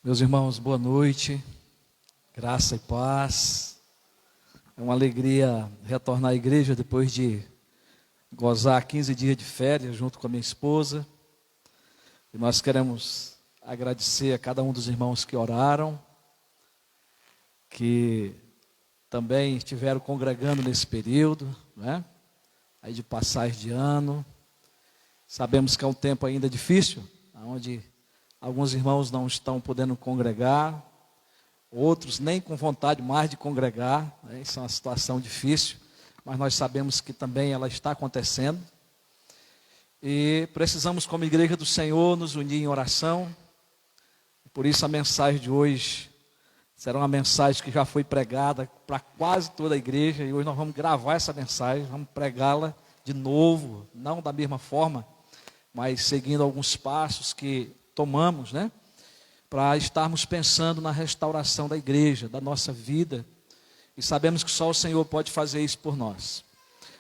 Meus irmãos, boa noite, graça e paz. É uma alegria retornar à igreja depois de gozar 15 dias de férias junto com a minha esposa. E nós queremos agradecer a cada um dos irmãos que oraram, que também estiveram congregando nesse período, né? Aí de passagem de ano. Sabemos que é um tempo ainda difícil, onde alguns irmãos não estão podendo congregar, outros nem com vontade mais de congregar, né? Isso é uma situação difícil, mas nós sabemos que também ela está acontecendo. E precisamos, como igreja do Senhor, nos unir em oração. Por isso a mensagem de hoje será uma mensagem que já foi pregada para quase toda a igreja, e hoje nós vamos gravar essa mensagem, vamos pregá-la de novo, não da mesma forma, mas seguindo alguns passos que tomamos, né? Para estarmos pensando na restauração da igreja, da nossa vida. E sabemos que só o Senhor pode fazer isso por nós.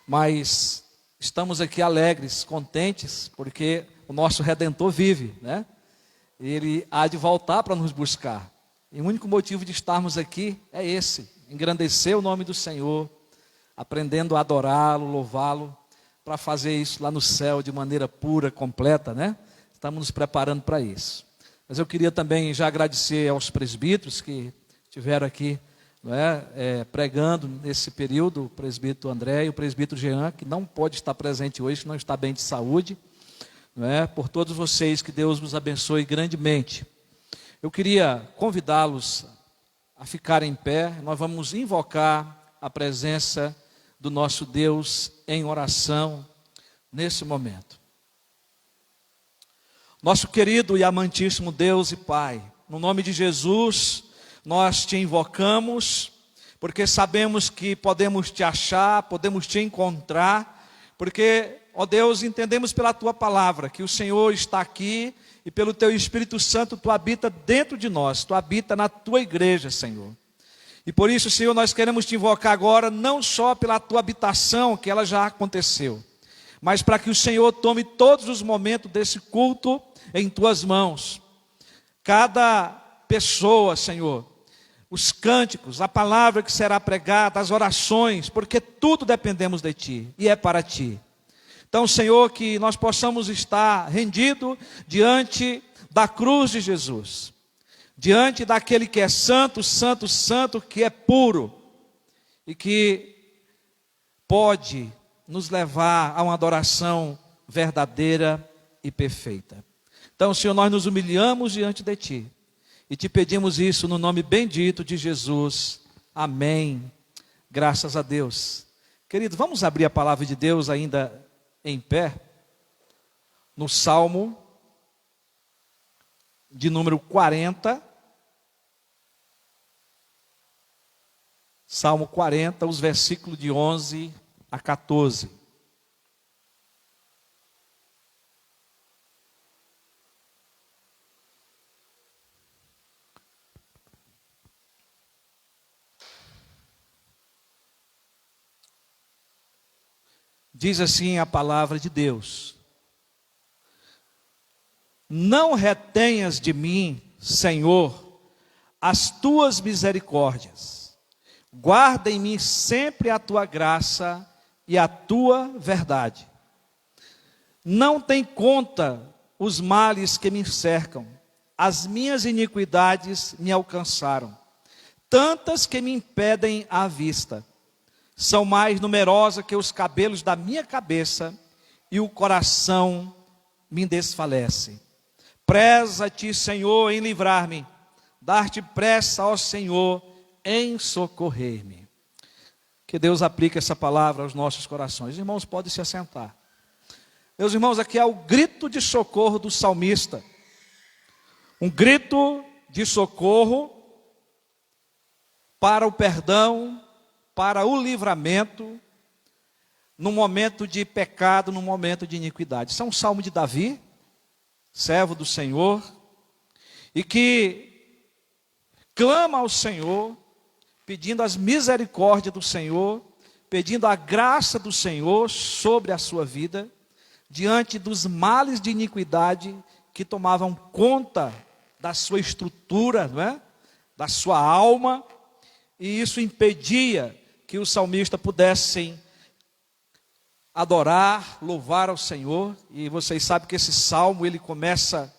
Mas estamos aqui alegres, contentes, porque o nosso Redentor vive, né? Ele há de voltar para nos buscar. E o único motivo de estarmos aqui é esse: engrandecer o nome do Senhor, aprendendo a adorá-lo, louvá-lo, para fazer isso lá no céu de maneira pura, completa, né? Estamos nos preparando para isso. Mas eu queria também já agradecer aos presbíteros que estiveram aqui, não é, pregando nesse período, o presbítero André e o presbítero Jean, que não pode estar presente hoje, que não está bem de saúde, não é? Por todos vocês, que Deus nos abençoe grandemente. Eu queria convidá-los a ficarem em pé. Nós vamos invocar a presença do nosso Deus em oração nesse momento. Nosso querido e amantíssimo Deus e Pai, no nome de Jesus, nós te invocamos, porque sabemos que podemos te achar, podemos te encontrar, porque, ó Deus, entendemos pela tua palavra que o Senhor está aqui e pelo teu Espírito Santo tu habita dentro de nós, tu habita na tua igreja, Senhor. E por isso, Senhor, nós queremos te invocar agora, não só pela tua habitação, que ela já aconteceu, mas para que o Senhor tome todos os momentos desse culto em tuas mãos. Cada pessoa, Senhor, os cânticos, a palavra que será pregada, as orações, porque tudo dependemos de ti e é para ti. Então, Senhor, que nós possamos estar rendidos diante da cruz de Jesus, diante daquele que é santo, santo, santo, que é puro e que pode nos levar a uma adoração verdadeira e perfeita. Então, Senhor, nós nos humilhamos diante de ti e te pedimos isso no nome bendito de Jesus. Amém. Graças a Deus. Querido, vamos abrir a palavra de Deus ainda em pé, no Salmo de número 40. Salmo 40, os versículos de 11 a 14. Diz assim a palavra de Deus: não retenhas de mim, Senhor, as tuas misericórdias. Guarda em mim sempre a tua graça e a tua verdade. Não tem conta os males que me cercam. As minhas iniquidades me alcançaram, tantas que me impedem a vista. São mais numerosas que os cabelos da minha cabeça, e o coração me desfalece. Preza-te, Senhor, em livrar-me, dar-te pressa ao Senhor em socorrer-me. Que Deus aplique essa palavra aos nossos corações. Irmãos, podem se assentar. Meus irmãos, aqui é o grito de socorro do salmista. Um grito de socorro para o perdão, para o livramento, no momento de pecado, no momento de iniquidade. Isso é um salmo de Davi, servo do Senhor, e que clama ao Senhor, pedindo as misericórdias do Senhor, pedindo a graça do Senhor sobre a sua vida, diante dos males de iniquidade que tomavam conta da sua estrutura, não é? Da sua alma, e isso impedia que o salmista pudessem adorar, louvar ao Senhor. E vocês sabem que esse salmo ele começa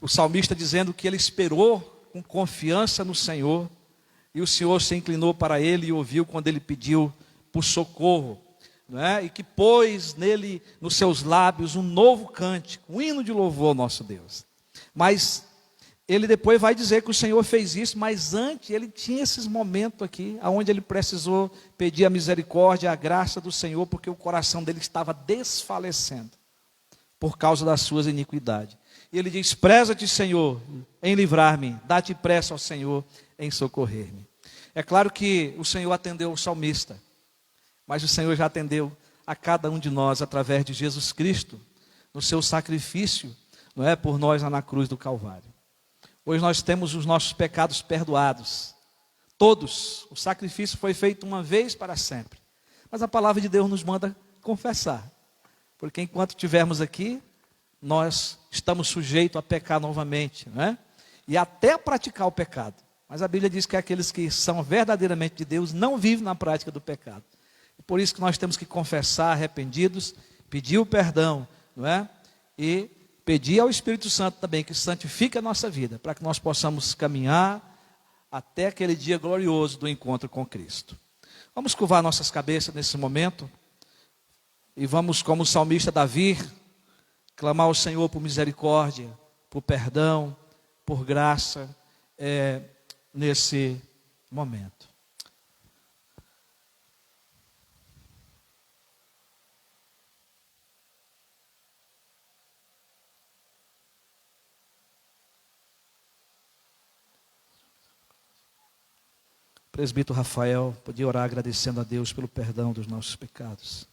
o salmista dizendo que ele esperou com confiança no Senhor, e o Senhor se inclinou para ele e ouviu quando ele pediu por socorro, não é? E que pôs nele, nos seus lábios, um novo cântico, um hino de louvor ao nosso Deus. Mas ele depois vai dizer que o Senhor fez isso, mas antes ele tinha esses momentos aqui, onde ele precisou pedir a misericórdia, a graça do Senhor, porque o coração dele estava desfalecendo, por causa das suas iniquidades. E ele diz: preza-te, Senhor, em livrar-me, dá-te pressa ao Senhor em socorrer-me. É claro que o Senhor atendeu o salmista, mas o Senhor já atendeu a cada um de nós através de Jesus Cristo, no seu sacrifício, não é, por nós lá na cruz do Calvário. Hoje nós temos os nossos pecados perdoados, todos. O sacrifício foi feito uma vez para sempre, mas a palavra de Deus nos manda confessar, porque enquanto estivermos aqui, nós estamos sujeitos a pecar novamente, não é? E até a praticar o pecado. Mas a Bíblia diz que aqueles que são verdadeiramente de Deus não vivem na prática do pecado. E por isso que nós temos que confessar arrependidos, pedir o perdão, não é? E pedir ao Espírito Santo também que santifique a nossa vida, para que nós possamos caminhar até aquele dia glorioso do encontro com Cristo. Vamos curvar nossas cabeças nesse momento e vamos, como o salmista Davi, clamar ao Senhor por misericórdia, por perdão, por graça, nesse momento. O presbítero Rafael podia orar agradecendo a Deus pelo perdão dos nossos pecados.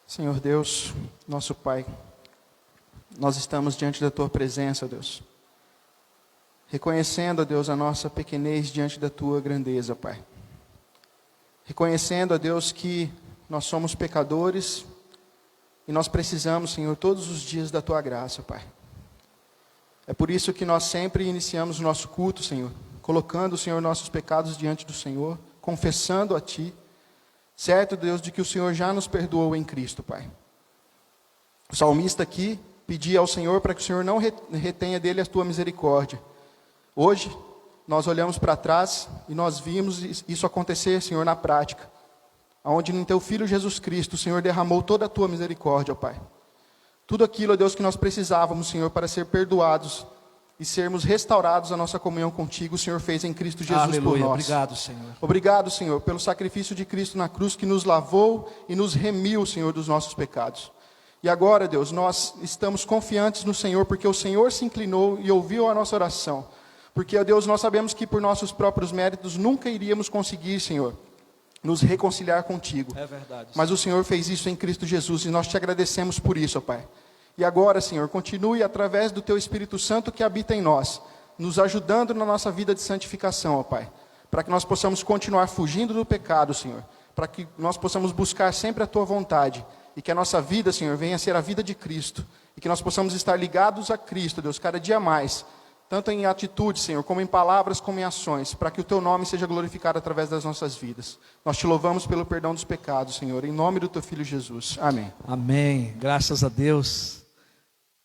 Senhor Deus, nosso Pai, nós estamos diante da Tua presença, Deus, reconhecendo, Deus, a nossa pequenez diante da Tua grandeza, Pai. Reconhecendo, Deus, que nós somos pecadores e nós precisamos, Senhor, todos os dias da Tua graça, Pai. É por isso que nós sempre iniciamos o nosso culto, Senhor, colocando, Senhor, nossos pecados diante do Senhor, confessando a Ti, certo, Deus, de que o Senhor já nos perdoou em Cristo, Pai. O salmista aqui pedia ao Senhor para que o Senhor não retenha dele a Tua misericórdia. Hoje, nós olhamos para trás e nós vimos isso acontecer, Senhor, na prática, onde no Teu Filho Jesus Cristo, o Senhor derramou toda a Tua misericórdia, ó Pai. Tudo aquilo, ó Deus, que nós precisávamos, Senhor, para ser perdoados e sermos restaurados a nossa comunhão contigo, o Senhor fez em Cristo Jesus. Aleluia. Por nós. Obrigado, Senhor. Obrigado, Senhor, pelo sacrifício de Cristo na cruz que nos lavou e nos remiu, Senhor, dos nossos pecados. E agora, Deus, nós estamos confiantes no Senhor, porque o Senhor se inclinou e ouviu a nossa oração. Porque, ó Deus, nós sabemos que por nossos próprios méritos nunca iríamos conseguir, Senhor, nos reconciliar contigo. É verdade. Mas o Senhor fez isso em Cristo Jesus e nós te agradecemos por isso, ó Pai. E agora, Senhor, continue através do Teu Espírito Santo que habita em nós, nos ajudando na nossa vida de santificação, ó Pai. Para que nós possamos continuar fugindo do pecado, Senhor. Para que nós possamos buscar sempre a Tua vontade. E que a nossa vida, Senhor, venha a ser a vida de Cristo. E que nós possamos estar ligados a Cristo, Deus, cada dia mais. Tanto em atitude, Senhor, como em palavras, como em ações. Para que o Teu nome seja glorificado através das nossas vidas. Nós te louvamos pelo perdão dos pecados, Senhor. Em nome do Teu Filho Jesus. Amém. Amém. Graças a Deus,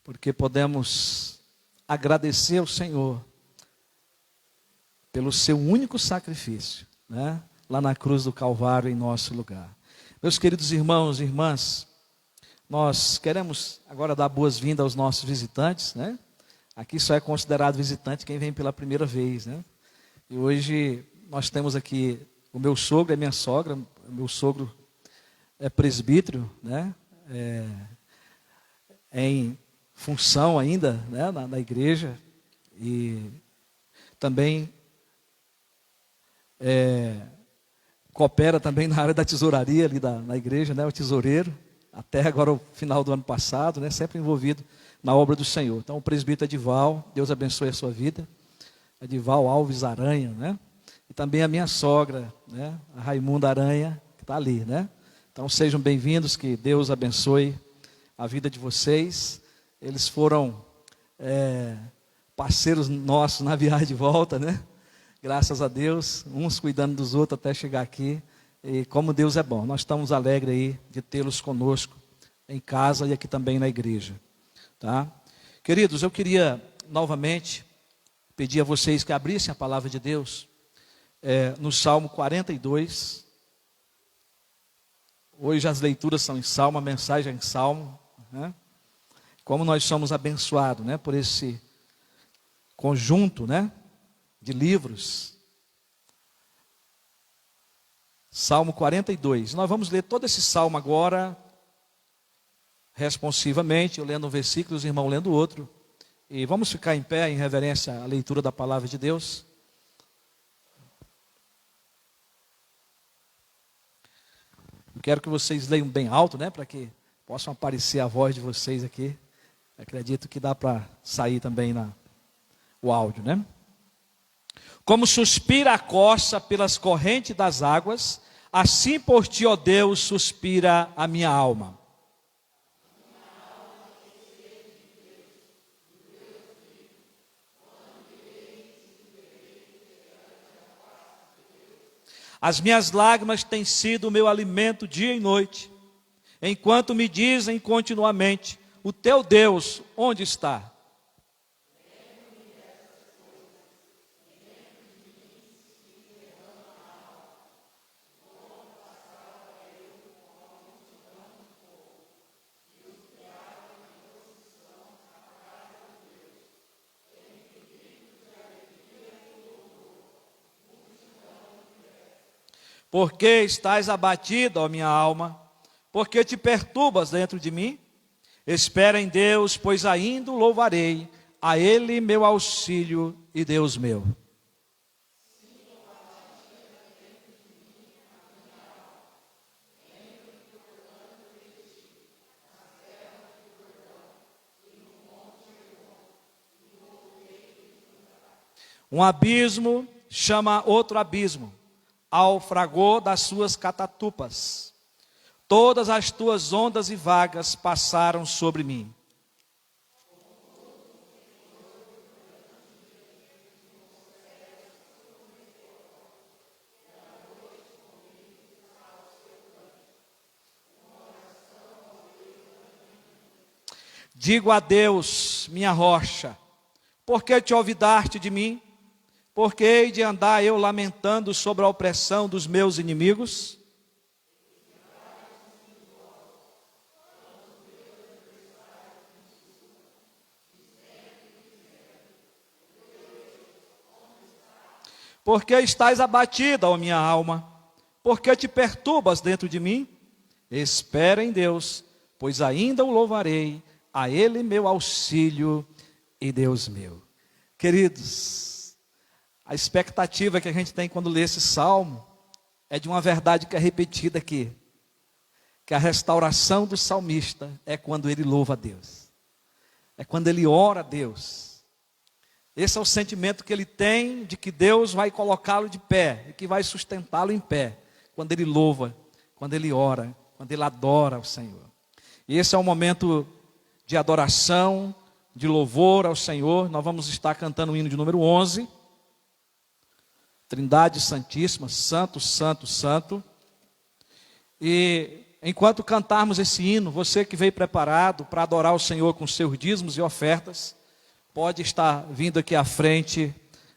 porque podemos agradecer ao Senhor pelo seu único sacrifício, né? Lá na cruz do Calvário em nosso lugar. Meus queridos irmãos e irmãs, nós queremos agora dar boas-vindas aos nossos visitantes, né? Aqui só é considerado visitante quem vem pela primeira vez, né? E hoje nós temos aqui o meu sogro e a minha sogra. O meu sogro é presbítero, né? Em função ainda, né, na igreja, e também coopera também na área da tesouraria ali na igreja, né, o tesoureiro, até agora o final do ano passado, né, sempre envolvido na obra do Senhor. Então o presbítero Edival, Deus abençoe a sua vida, Edival Alves Aranha, né, e também a minha sogra, né? A Raimunda Aranha, que está ali, né? Então sejam bem-vindos, que Deus abençoe a vida de vocês. Eles foram parceiros nossos na viagem de volta, né? Graças a Deus, uns cuidando dos outros até chegar aqui. E como Deus é bom, nós estamos alegres aí de tê-los conosco em casa e aqui também na igreja, tá? Queridos, eu queria novamente pedir a vocês que abrissem a palavra de Deus no Salmo 42. Hoje as leituras são em Salmo, a mensagem é em Salmo, né? Como nós somos abençoados, né, por esse conjunto, né, de livros. Salmo 42. Nós vamos ler todo esse salmo agora, responsivamente, eu lendo um versículo, os irmãos lendo outro. E vamos ficar em pé em reverência à leitura da palavra de Deus. Quero que vocês leiam bem alto, né, para que possam aparecer a voz de vocês aqui. Acredito que dá para sair também o áudio, né? Como suspira a costa pelas correntes das águas, assim por ti, ó Deus, suspira a minha alma. As minhas lágrimas têm sido o meu alimento dia e noite, enquanto me dizem continuamente: o teu Deus onde está? Por que estás abatida, ó minha alma? Por que te perturbas dentro de mim? Espera em Deus, pois ainda o louvarei, a Ele meu auxílio e Deus meu. Um abismo chama outro abismo, ao fragor das suas catatupas. Todas as tuas ondas e vagas passaram sobre mim. Digo a Deus, minha rocha, por que te olvidaste de mim? Por que hei de andar eu lamentando sobre a opressão dos meus inimigos? Por que estás abatida, ó minha alma? Por que te perturbas dentro de mim? Espera em Deus, pois ainda o louvarei, a Ele meu auxílio e Deus meu. Queridos, a expectativa que a gente tem quando lê esse salmo é de uma verdade que é repetida aqui, que a restauração do salmista é quando ele louva a Deus, é quando ele ora a Deus. Esse é o sentimento que ele tem de que Deus vai colocá-lo de pé e que vai sustentá-lo em pé, quando ele louva, quando ele ora, quando ele adora ao Senhor. E esse é um momento de adoração, de louvor ao Senhor. Nós vamos estar cantando o hino de número 11. Trindade Santíssima, Santo, Santo, Santo. E enquanto cantarmos esse hino, você que veio preparado para adorar o Senhor com seus dízimos e ofertas, pode estar vindo aqui à frente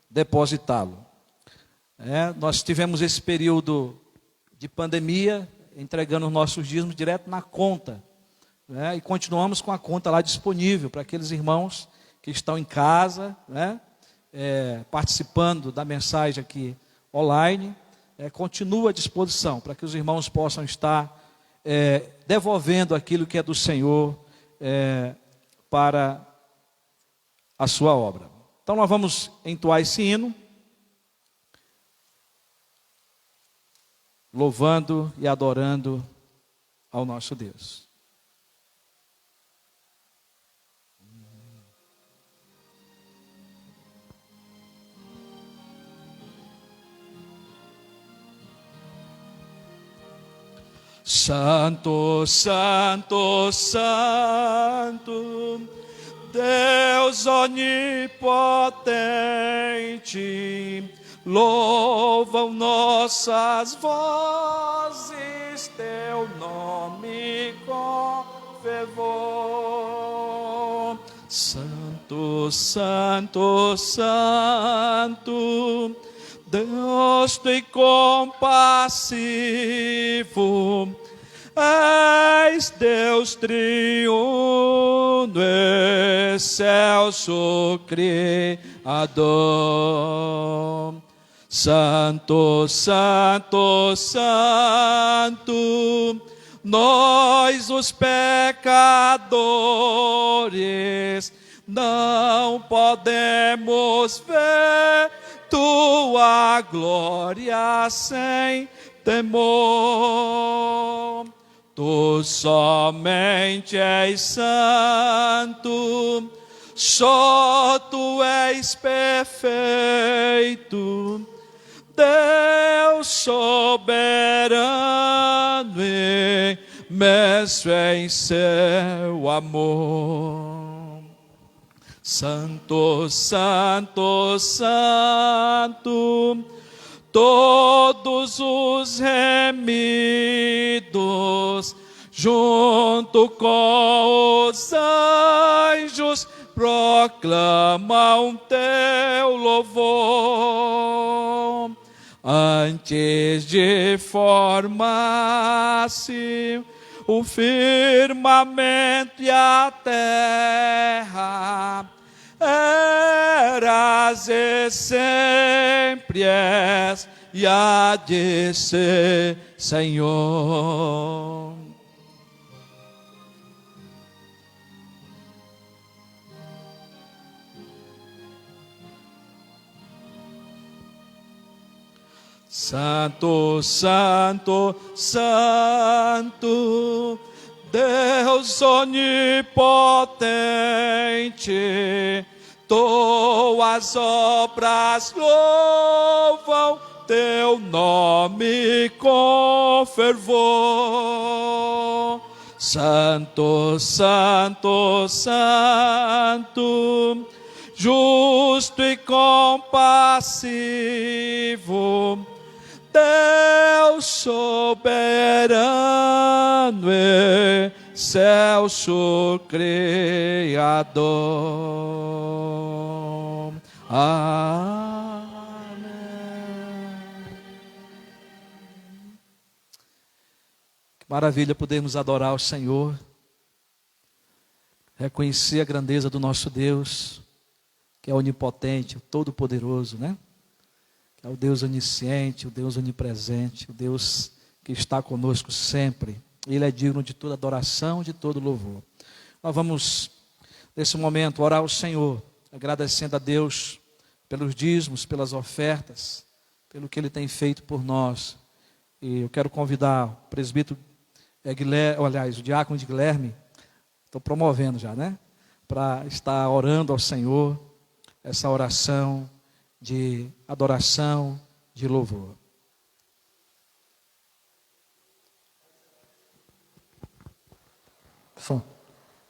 depositá-lo. Nós tivemos esse período de pandemia, entregando os nossos dízimos direto na conta, e continuamos com a conta lá disponível para aqueles irmãos que estão em casa, participando da mensagem aqui online. Continua à disposição para que os irmãos possam estar devolvendo aquilo que é do Senhor para a sua obra. Então nós vamos entoar esse hino, louvando e adorando ao nosso Deus. Santo, Santo, Santo, Deus onipotente, louvam nossas vozes teu nome com fervor. Santo, Santo, Santo, Deus tu e compassivo, és Deus triuno, excelso Criador. Santo, Santo, Santo, nós os pecadores não podemos ver tua glória sem temor. Tu somente és santo, só tu és perfeito, Deus soberano, imenso em seu amor. Santo, Santo, Santo, todos os remidos, junto com os anjos, proclamam teu louvor. Antes de formar-se o firmamento e a terra, eras e sempre és e há de ser, Senhor. Santo, Santo, Santo, Deus onipotente, tuas obras louvam teu nome com fervor. Santo, Santo, Santo, justo e compassivo, Deus soberano, excelso Criador. Amém. Que maravilha podermos adorar o Senhor, reconhecer a grandeza do nosso Deus, que é onipotente, o todo-poderoso, né? É o Deus onisciente, o Deus onipresente, o Deus que está conosco sempre. Ele é digno de toda adoração, de todo louvor. Nós vamos, nesse momento, orar ao Senhor, agradecendo a Deus pelos dízimos, pelas ofertas, pelo que Ele tem feito por nós. E eu quero convidar o presbítero o diácono de Guilherme, estou promovendo já, né? Para estar orando ao Senhor, essa oração de adoração, de louvor.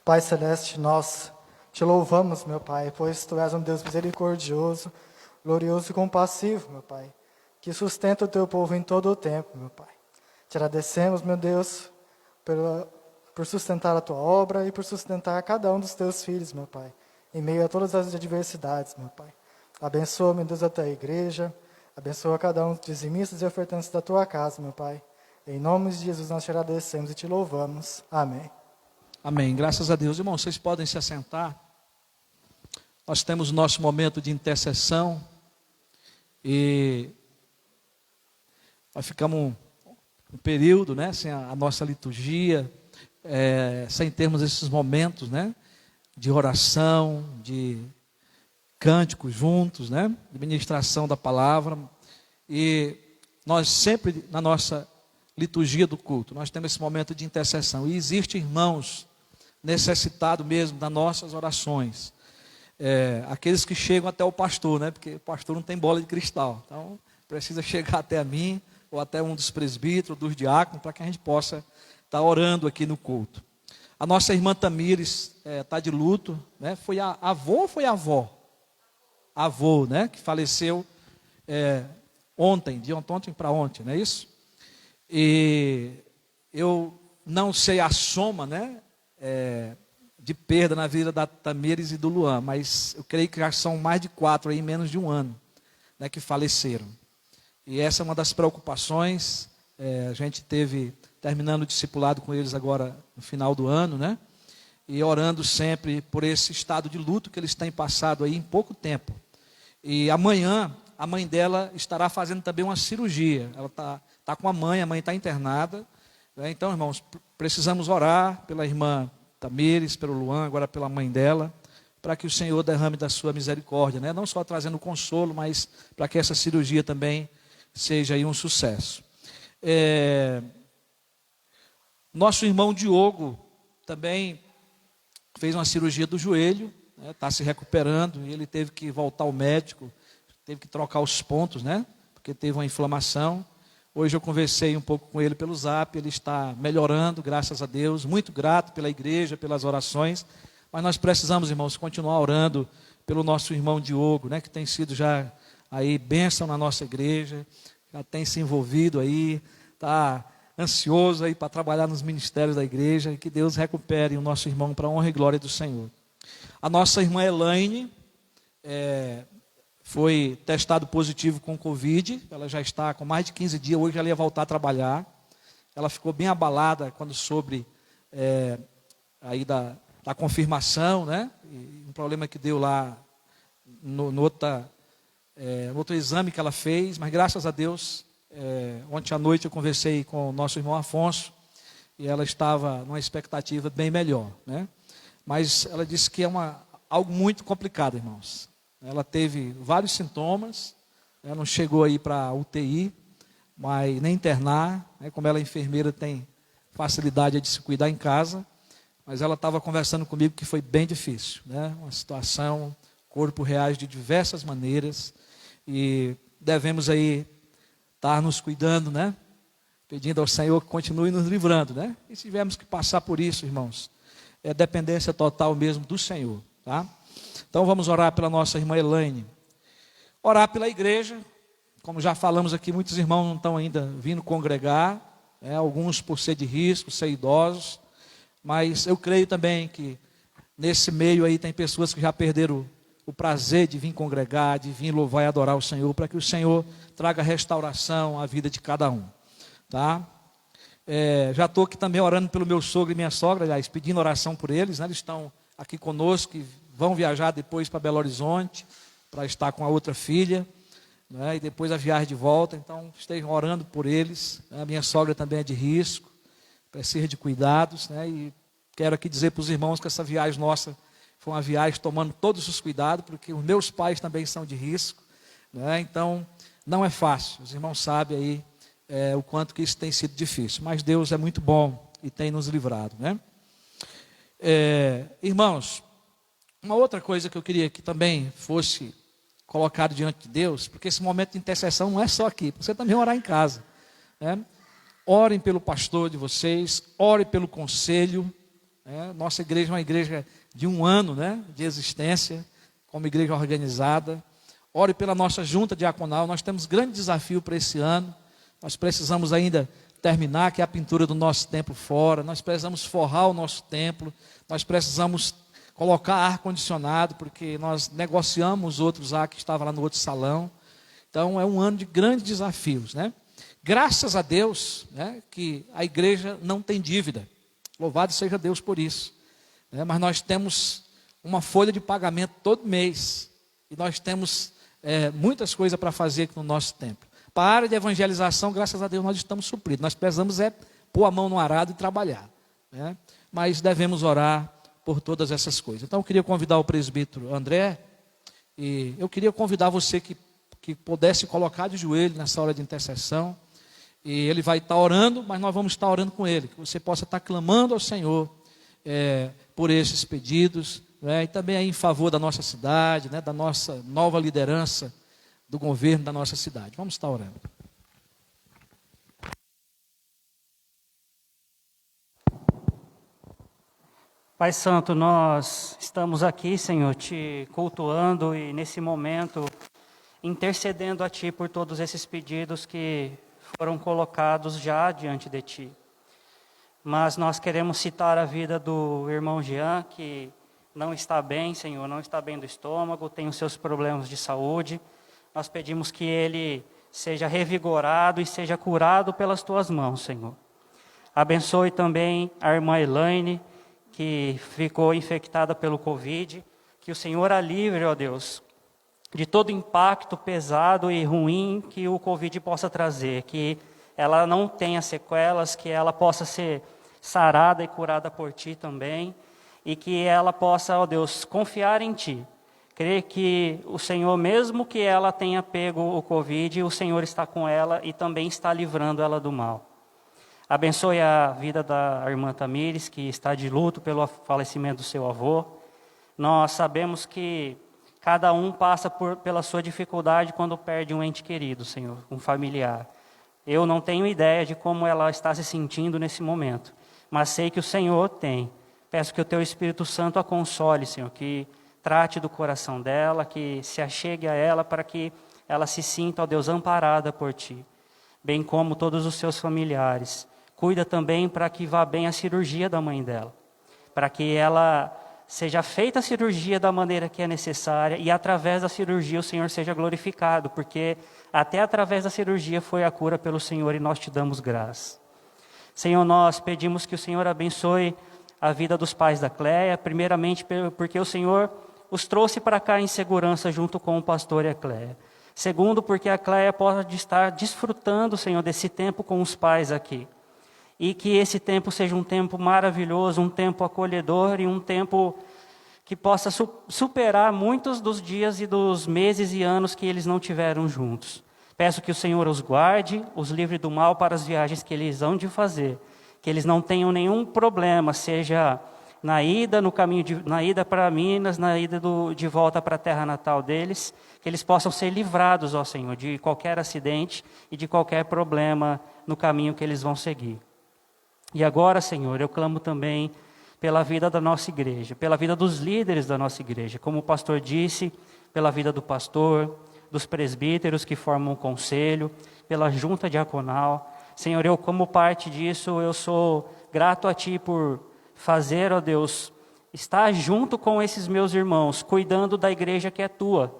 Pai Celeste, nós te louvamos, meu Pai, pois Tu és um Deus misericordioso, glorioso e compassivo, meu Pai, que sustenta o Teu povo em todo o tempo, meu Pai. Te agradecemos, meu Deus, por sustentar a Tua obra e por sustentar cada um dos Teus filhos, meu Pai, em meio a todas as adversidades, meu Pai. Abençoa, meu Deus, a Tua igreja, abençoa cada um dos dizimistas e ofertantes da Tua casa, meu Pai. Em nome de Jesus nós te agradecemos e te louvamos. Amém. Amém. Graças a Deus. Irmãos, vocês podem se assentar. Nós temos o nosso momento de intercessão e nós ficamos um período, né, sem a nossa liturgia, sem termos esses momentos, né, de oração, de cânticos juntos, né, de ministração da palavra. E nós sempre, na nossa liturgia do culto, nós temos esse momento de intercessão. E existem irmãos necessitados mesmo das nossas orações. Aqueles que chegam até o pastor, né, porque o pastor não tem bola de cristal. Então, precisa chegar até a mim ou até um dos presbíteros, dos diáconos, para que a gente possa estar orando aqui no culto. A nossa irmã Tamires está de luto, né? Foi a avó ou foi a avó? Avô, né? Que faleceu ontem, de ontem para ontem, não é isso? E eu não sei a soma, né? De perda na vida da Tamires e do Luan, mas eu creio que já são mais de 4 aí, em menos de um ano, né, que faleceram. E essa é uma das preocupações. A gente teve, terminando o discipulado com eles agora no final do ano, né? E orando sempre por esse estado de luto que eles têm passado aí em pouco tempo. E amanhã, a mãe dela estará fazendo também uma cirurgia. Ela tá com a mãe está internada. Né? Então, irmãos, precisamos orar pela irmã Tamires, pelo Luan, agora pela mãe dela, para que o Senhor derrame da sua misericórdia, né? Não só trazendo consolo, mas para que essa cirurgia também seja aí um sucesso. Nosso irmão Diogo também fez uma cirurgia do joelho, está se recuperando, e ele teve que voltar ao médico, teve que trocar os pontos, né? Porque teve uma inflamação. Hoje eu conversei um pouco com ele pelo Zap, ele está melhorando, graças a Deus, muito grato pela igreja, pelas orações, mas nós precisamos, irmãos, continuar orando pelo nosso irmão Diogo, né, que tem sido já aí bênção na nossa igreja, já tem se envolvido aí, está ansioso aí para trabalhar nos ministérios da igreja, e que Deus recupere o nosso irmão para a honra e glória do Senhor. A nossa irmã Elaine foi testado positivo com Covid, ela já está com mais de 15 dias, hoje ela ia voltar a trabalhar. Ela ficou bem abalada quando soube aí da confirmação, né? E um problema que deu lá no outro exame que ela fez, mas graças a Deus, ontem à noite eu conversei com o nosso irmão Afonso, e ela estava numa expectativa bem melhor, né? Mas ela disse que é algo muito complicado, irmãos. Ela teve vários sintomas, ela não chegou aí para UTI, mas nem internar, né? Como ela é enfermeira, tem facilidade de se cuidar em casa, mas ela estava conversando comigo que foi bem difícil, né? Uma situação, o corpo reage de diversas maneiras, e devemos aí estar nos cuidando, né? Pedindo ao Senhor que continue nos livrando, né? E se tivermos que passar por isso, irmãos, é dependência total mesmo do Senhor, tá? Então vamos orar pela nossa irmã Elaine. Orar pela igreja, como já falamos aqui, muitos irmãos não estão ainda vindo congregar, alguns por ser de risco, ser idosos, mas eu creio também que nesse meio aí tem pessoas que já perderam o prazer de vir congregar, de vir louvar e adorar o Senhor, para que o Senhor traga restauração à vida de cada um, tá? Já estou aqui também orando pelo meu sogro e minha sogra, aliás, pedindo oração por eles, né? Eles estão aqui conosco, e vão viajar depois para Belo Horizonte, para estar com a outra filha, né? E depois a viagem de volta, então estejam orando por eles, né? A minha sogra também é de risco, precisa de cuidados, né? E quero aqui dizer para os irmãos que essa viagem nossa foi uma viagem tomando todos os cuidados, porque os meus pais também são de risco, né? Então não é fácil, os irmãos sabem aí o quanto que isso tem sido difícil, mas Deus é muito bom e tem nos livrado, né? Irmãos, uma outra coisa que eu queria que também fosse colocado diante de Deus, porque esse momento de intercessão não é só aqui, você também orar em casa, né? Orem pelo pastor de vocês, orem pelo conselho, né? Nossa igreja é uma igreja de 1 ano, né, de existência, como igreja organizada. Ore pela nossa junta diaconal, nós temos grande desafio para esse ano, nós precisamos ainda terminar, que é a pintura do nosso templo fora, nós precisamos forrar o nosso templo, nós precisamos colocar ar-condicionado, porque nós negociamos outros ar que estava lá no outro salão. Então é um ano de grandes desafios, né? Graças a Deus, né, que a igreja não tem dívida, louvado seja Deus por isso, né? Mas nós temos uma folha de pagamento todo mês, e nós temos muitas coisas para fazer aqui no nosso templo. Para a área de evangelização, graças a Deus nós estamos supridos, nós precisamos pôr a mão no arado e trabalhar, né? Mas devemos orar por todas essas coisas. Então eu queria convidar o presbítero André, e eu queria convidar você que pudesse colocar de joelho nessa hora de intercessão, e ele vai estar orando, mas nós vamos estar orando com ele, que você possa estar clamando ao Senhor por esses pedidos, né? E também aí em favor da nossa cidade, né? Da nossa nova liderança, do governo da nossa cidade. Vamos estar orando. Pai Santo, nós estamos aqui, Senhor, te cultuando e nesse momento intercedendo a Ti por todos esses pedidos que foram colocados já diante de Ti. Mas nós queremos citar a vida do irmão Jean, que não está bem, Senhor, não está bem do estômago, tem os seus problemas de saúde. Nós pedimos que ele seja revigorado e seja curado pelas Tuas mãos, Senhor. Abençoe também a irmã Elaine, que ficou infectada pelo Covid, que o Senhor a livre, ó Deus, de todo impacto pesado e ruim que o Covid possa trazer, que ela não tenha sequelas, que ela possa ser sarada e curada por Ti também, e que ela possa, ó Deus, confiar em Ti, crer que o Senhor, mesmo que ela tenha pego o Covid, o Senhor está com ela e também está livrando ela do mal. Abençoe a vida da irmã Tamires, que está de luto pelo falecimento do seu avô. Nós sabemos que cada um passa pela sua dificuldade quando perde um ente querido, Senhor, um familiar. Eu não tenho ideia de como ela está se sentindo nesse momento, mas sei que o Senhor tem. Peço que o Teu Espírito Santo a console, Senhor, que trate do coração dela, que se achegue a ela para que ela se sinta, ó Deus, amparada por Ti, bem como todos os seus familiares. Cuida também para que vá bem a cirurgia da mãe dela, para que ela seja feita a cirurgia da maneira que é necessária e através da cirurgia o Senhor seja glorificado, porque até através da cirurgia foi a cura pelo Senhor e nós Te damos graça. Senhor, nós pedimos que o Senhor abençoe a vida dos pais da Cleia, primeiramente porque o Senhor os trouxe para cá em segurança junto com o pastor e a Cleia. Segundo, porque a Cleia pode estar desfrutando, Senhor, desse tempo com os pais aqui. E que esse tempo seja um tempo maravilhoso, um tempo acolhedor e um tempo que possa superar muitos dos dias e dos meses e anos que eles não tiveram juntos. Peço que o Senhor os guarde, os livre do mal para as viagens que eles hão de fazer, que eles não tenham nenhum problema, seja na ida, no caminho na ida para Minas, na ida de volta para a terra natal deles, que eles possam ser livrados, ó Senhor, de qualquer acidente e de qualquer problema no caminho que eles vão seguir. E agora, Senhor, eu clamo também pela vida da nossa igreja, pela vida dos líderes da nossa igreja, como o pastor disse, pela vida do pastor, dos presbíteros que formam o conselho, pela junta diaconal. Senhor, eu como parte disso, eu sou grato a Ti por fazer, ó Deus, estar junto com esses meus irmãos, cuidando da igreja que é Tua,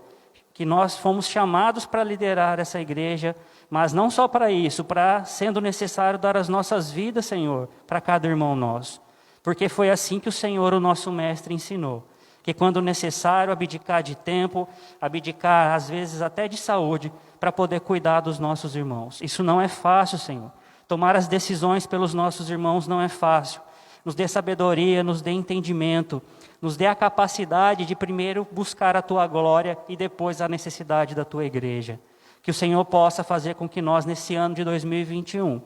que nós fomos chamados para liderar essa igreja, mas não só para isso, para, sendo necessário, dar as nossas vidas, Senhor, para cada irmão nosso. Porque foi assim que o Senhor, o nosso mestre, ensinou. Que quando necessário, abdicar de tempo, abdicar, às vezes, até de saúde, para poder cuidar dos nossos irmãos. Isso não é fácil, Senhor. Tomar as decisões pelos nossos irmãos não é fácil. Nos dê sabedoria, nos dê entendimento, nos dê a capacidade de primeiro buscar a Tua glória e depois a necessidade da Tua igreja. Que o Senhor possa fazer com que nós, nesse ano de 2021,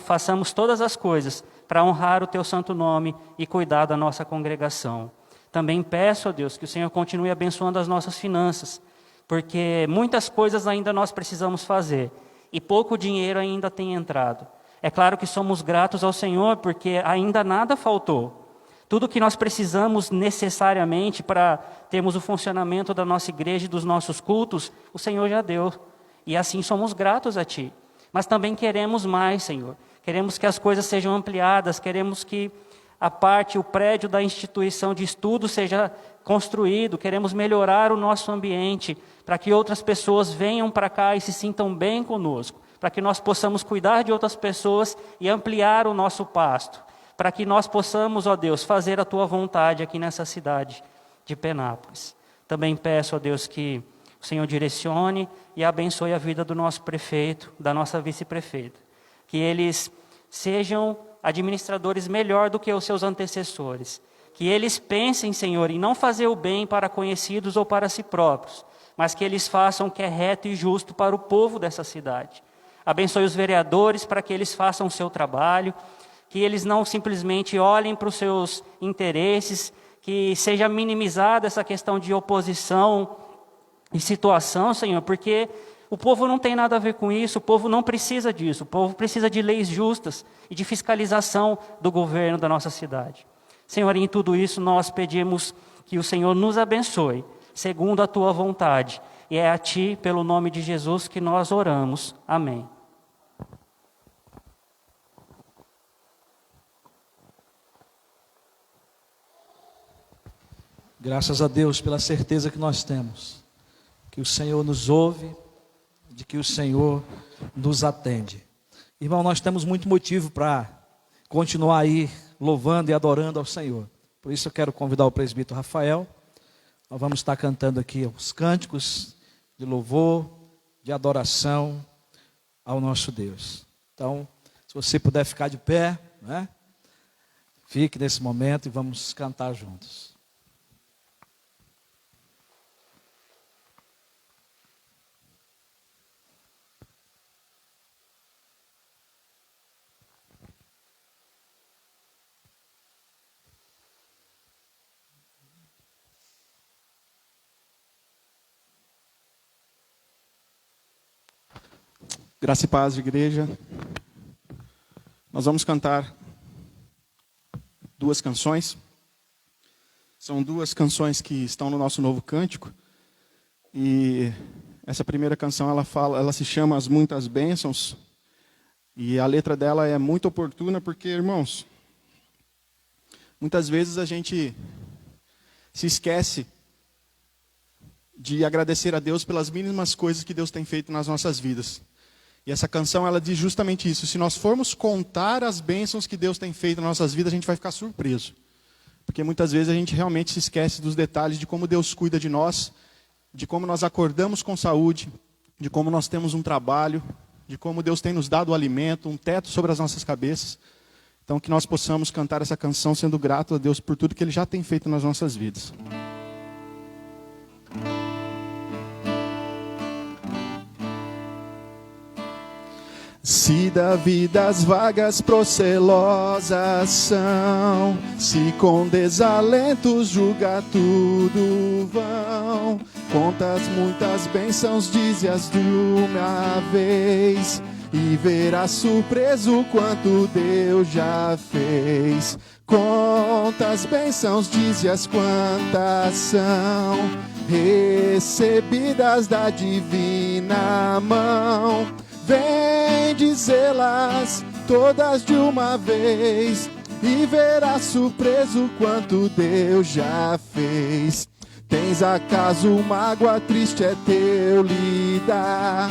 façamos todas as coisas para honrar o Teu santo nome e cuidar da nossa congregação. Também peço, ó Deus, que o Senhor continue abençoando as nossas finanças, porque muitas coisas ainda nós precisamos fazer e pouco dinheiro ainda tem entrado. É claro que somos gratos ao Senhor, porque ainda nada faltou. Tudo que nós precisamos necessariamente para termos o funcionamento da nossa igreja e dos nossos cultos, o Senhor já deu. E assim somos gratos a Ti. Mas também queremos mais, Senhor. Queremos que as coisas sejam ampliadas, queremos que o prédio da instituição de estudo seja construído, queremos melhorar o nosso ambiente, para que outras pessoas venham para cá e se sintam bem conosco, para que nós possamos cuidar de outras pessoas e ampliar o nosso pasto, para que nós possamos, ó Deus, fazer a Tua vontade aqui nessa cidade de Penápolis. Também peço, ó Deus, que o Senhor direcione e abençoe a vida do nosso prefeito, da nossa vice-prefeita. Que eles sejam administradores melhor do que os seus antecessores. Que eles pensem, Senhor, em não fazer o bem para conhecidos ou para si próprios, mas que eles façam o que é reto e justo para o povo dessa cidade. Abençoe os vereadores para que eles façam o seu trabalho, que eles não simplesmente olhem para os seus interesses, que seja minimizada essa questão de oposição e situação, Senhor, porque o povo não tem nada a ver com isso, o povo não precisa disso, o povo precisa de leis justas e de fiscalização do governo da nossa cidade. Senhor, em tudo isso nós pedimos que o Senhor nos abençoe, segundo a tua vontade. E é a ti, pelo nome de Jesus, que nós oramos. Amém. Graças a Deus pela certeza que nós temos, que o Senhor nos ouve, de que o Senhor nos atende. Irmão, nós temos muito motivo para continuar aí louvando e adorando ao Senhor. Por isso eu quero convidar o presbítero Rafael. Nós vamos estar cantando aqui os cânticos de louvor, de adoração ao nosso Deus. Então, se você puder ficar de pé, né? Fique nesse momento e vamos cantar juntos. Graça e paz, igreja. Nós vamos cantar duas canções. São duas canções que estão no nosso novo cântico. E essa primeira canção, ela se chama As Muitas Bênçãos. E a letra dela é muito oportuna porque, irmãos, muitas vezes a gente se esquece de agradecer a Deus pelas mínimas coisas que Deus tem feito nas nossas vidas. E essa canção, ela diz justamente isso. Se nós formos contar as bênçãos que Deus tem feito nas nossas vidas, a gente vai ficar surpreso. Porque muitas vezes a gente realmente se esquece dos detalhes de como Deus cuida de nós, de como nós acordamos com saúde, de como nós temos um trabalho, de como Deus tem nos dado o alimento, um teto sobre as nossas cabeças. Então que nós possamos cantar essa canção sendo grato a Deus por tudo que Ele já tem feito nas nossas vidas. Se da vida as vagas procelosas são, se com desalentos julga tudo vão, contas muitas bênçãos, dize-as de uma vez, e verás surpreso quanto Deus já fez. Contas bênçãos, dize-as quantas são, recebidas da divina mão. Vem dizê-las todas de uma vez, e verás surpreso quanto Deus já fez. Tens acaso mágoa triste é teu lidar,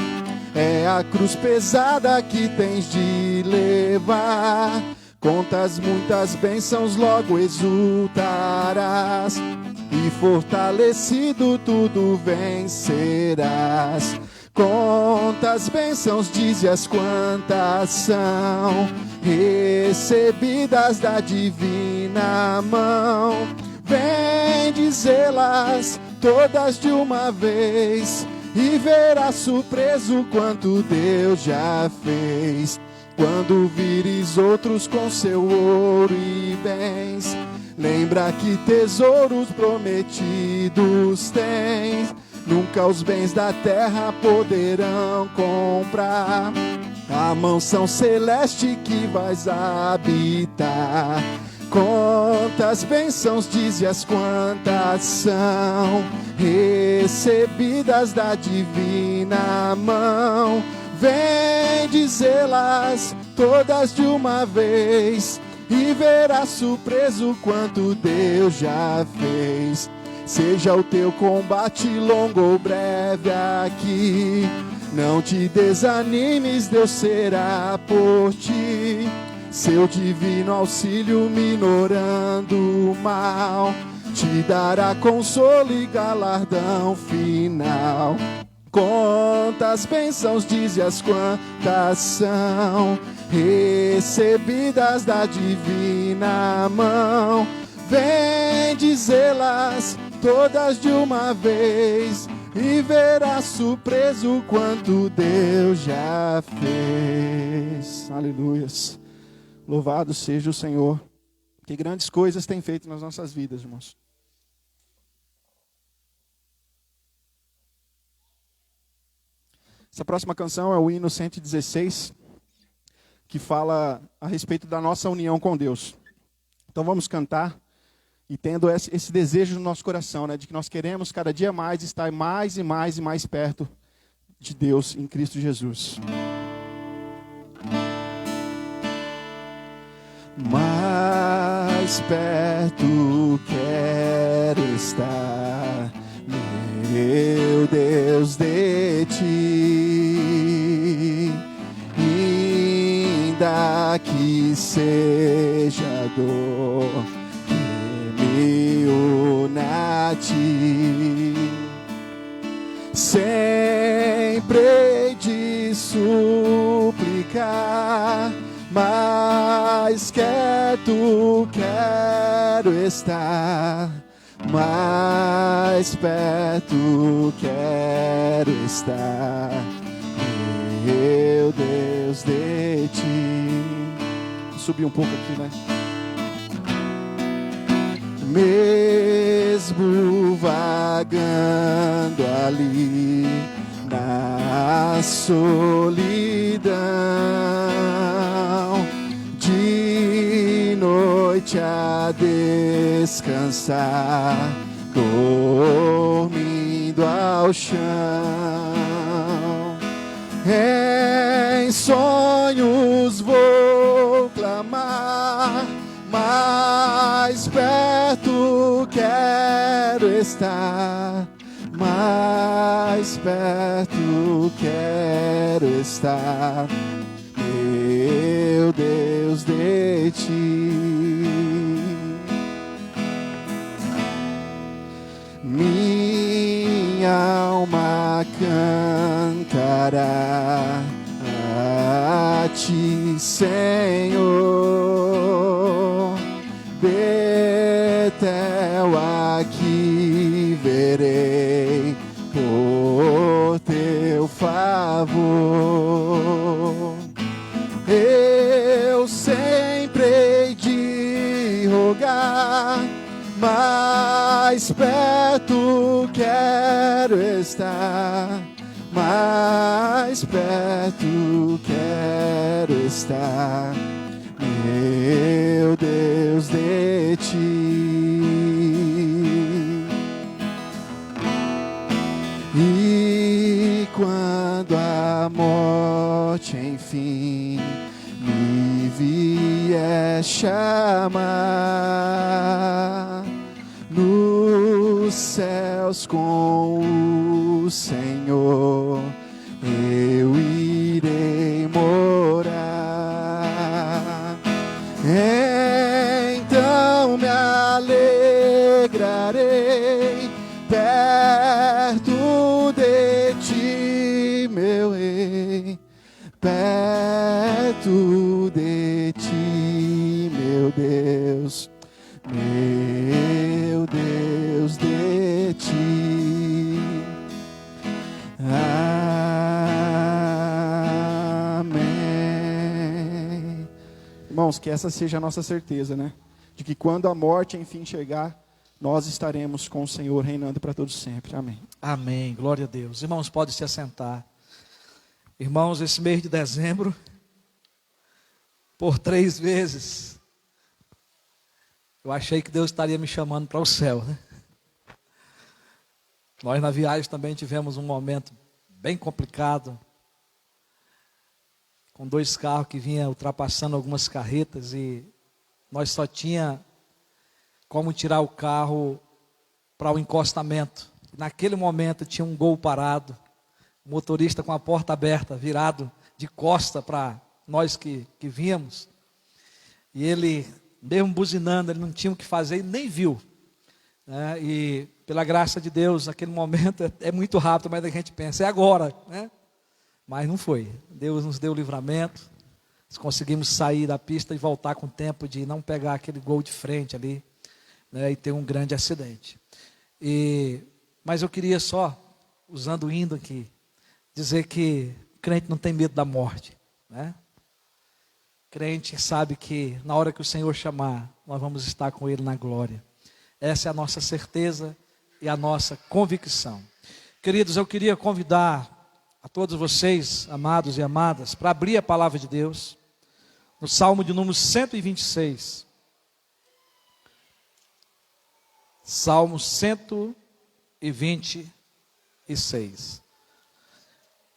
é a cruz pesada que tens de levar. Contas muitas bênçãos, logo exultarás, e fortalecido tudo vencerás. Contas bênçãos, dize-as quantas são, recebidas da divina mão. Vem dizê-las todas de uma vez, e verás surpreso quanto Deus já fez. Quando vires outros com seu ouro e bens, lembra que tesouros prometidos tens. Nunca os bens da terra poderão comprar a mansão celeste que vais habitar. Quantas bênçãos, dize-as quantas são, recebidas da divina mão. Vem dizê-las todas de uma vez, e verás surpreso quanto Deus já fez. Seja o teu combate longo ou breve aqui, não te desanimes, Deus será por ti. Seu divino auxílio minorando o mal, te dará consolo e galardão final. Quantas bênçãos, dize-as quantas são, recebidas da divina mão. Vem dizê-las todas de uma vez, e verás surpreso quanto Deus já fez. Aleluias. Louvado seja o Senhor, que grandes coisas tem feito nas nossas vidas, irmãos. Essa próxima canção é o hino 116, que fala a respeito da nossa união com Deus. Então vamos cantar E tendo esse desejo no nosso coração, né, de que nós queremos cada dia mais estar mais e mais e mais perto de Deus em Cristo Jesus. Mais perto quero estar, meu Deus, de ti, ainda que seja dor que me una a ti, sempre hei de suplicar, mais quieto quero estar, mais perto quero estar, meu Deus, de ti. Subir um pouco aqui, né? Mesmo vagando ali na solidão, de noite a descansar, dormindo ao chão, em sonhos vou clamar, mais perto quero estar, mais perto quero estar, meu Deus, de ti. Minha alma cantará a ti, Senhor, Betel aqui verei por teu favor. Eu sempre hei de rogar, mais perto quero estar, mais perto quero estar, meu Deus, de ti. E quando a morte enfim me vier chamar, nos céus com o Senhor eu irei morar. Então me alegrarei perto de ti, meu rei, perto de ti, meu Deus, meu Deus, de ti. Amém. Irmãos, que essa seja a nossa certeza, né? De que quando a morte enfim chegar, nós estaremos com o Senhor reinando para todos sempre. Amém. Amém, glória a Deus. Irmãos, podem se assentar. Irmãos, esse mês de dezembro, por 3 vezes, eu achei que Deus estaria me chamando para o céu, né? Nós na viagem também tivemos um momento bem complicado, com 2 carros que vinham ultrapassando algumas carretas e nós só tinha como tirar o carro para o encostamento. Naquele momento tinha um Gol parado, o motorista com a porta aberta, virado de costa para nós que víamos, e ele, mesmo buzinando, ele não tinha o que fazer e nem viu, né? E pela graça de Deus, naquele momento é muito rápido, mas a gente pensa, é agora, né? Mas não foi. Deus nos deu o livramento, nós conseguimos sair da pista e voltar com tempo de não pegar aquele Gol de frente ali, né? E ter um grande acidente. Mas eu queria só, usando o hino aqui, dizer que crente não tem medo da morte, né? Crente sabe que na hora que o Senhor chamar, nós vamos estar com Ele na glória. Essa é a nossa certeza e a nossa convicção. Queridos, eu queria convidar a todos vocês, amados e amadas, para abrir a palavra de Deus, no Salmo de número 126. Salmo 126.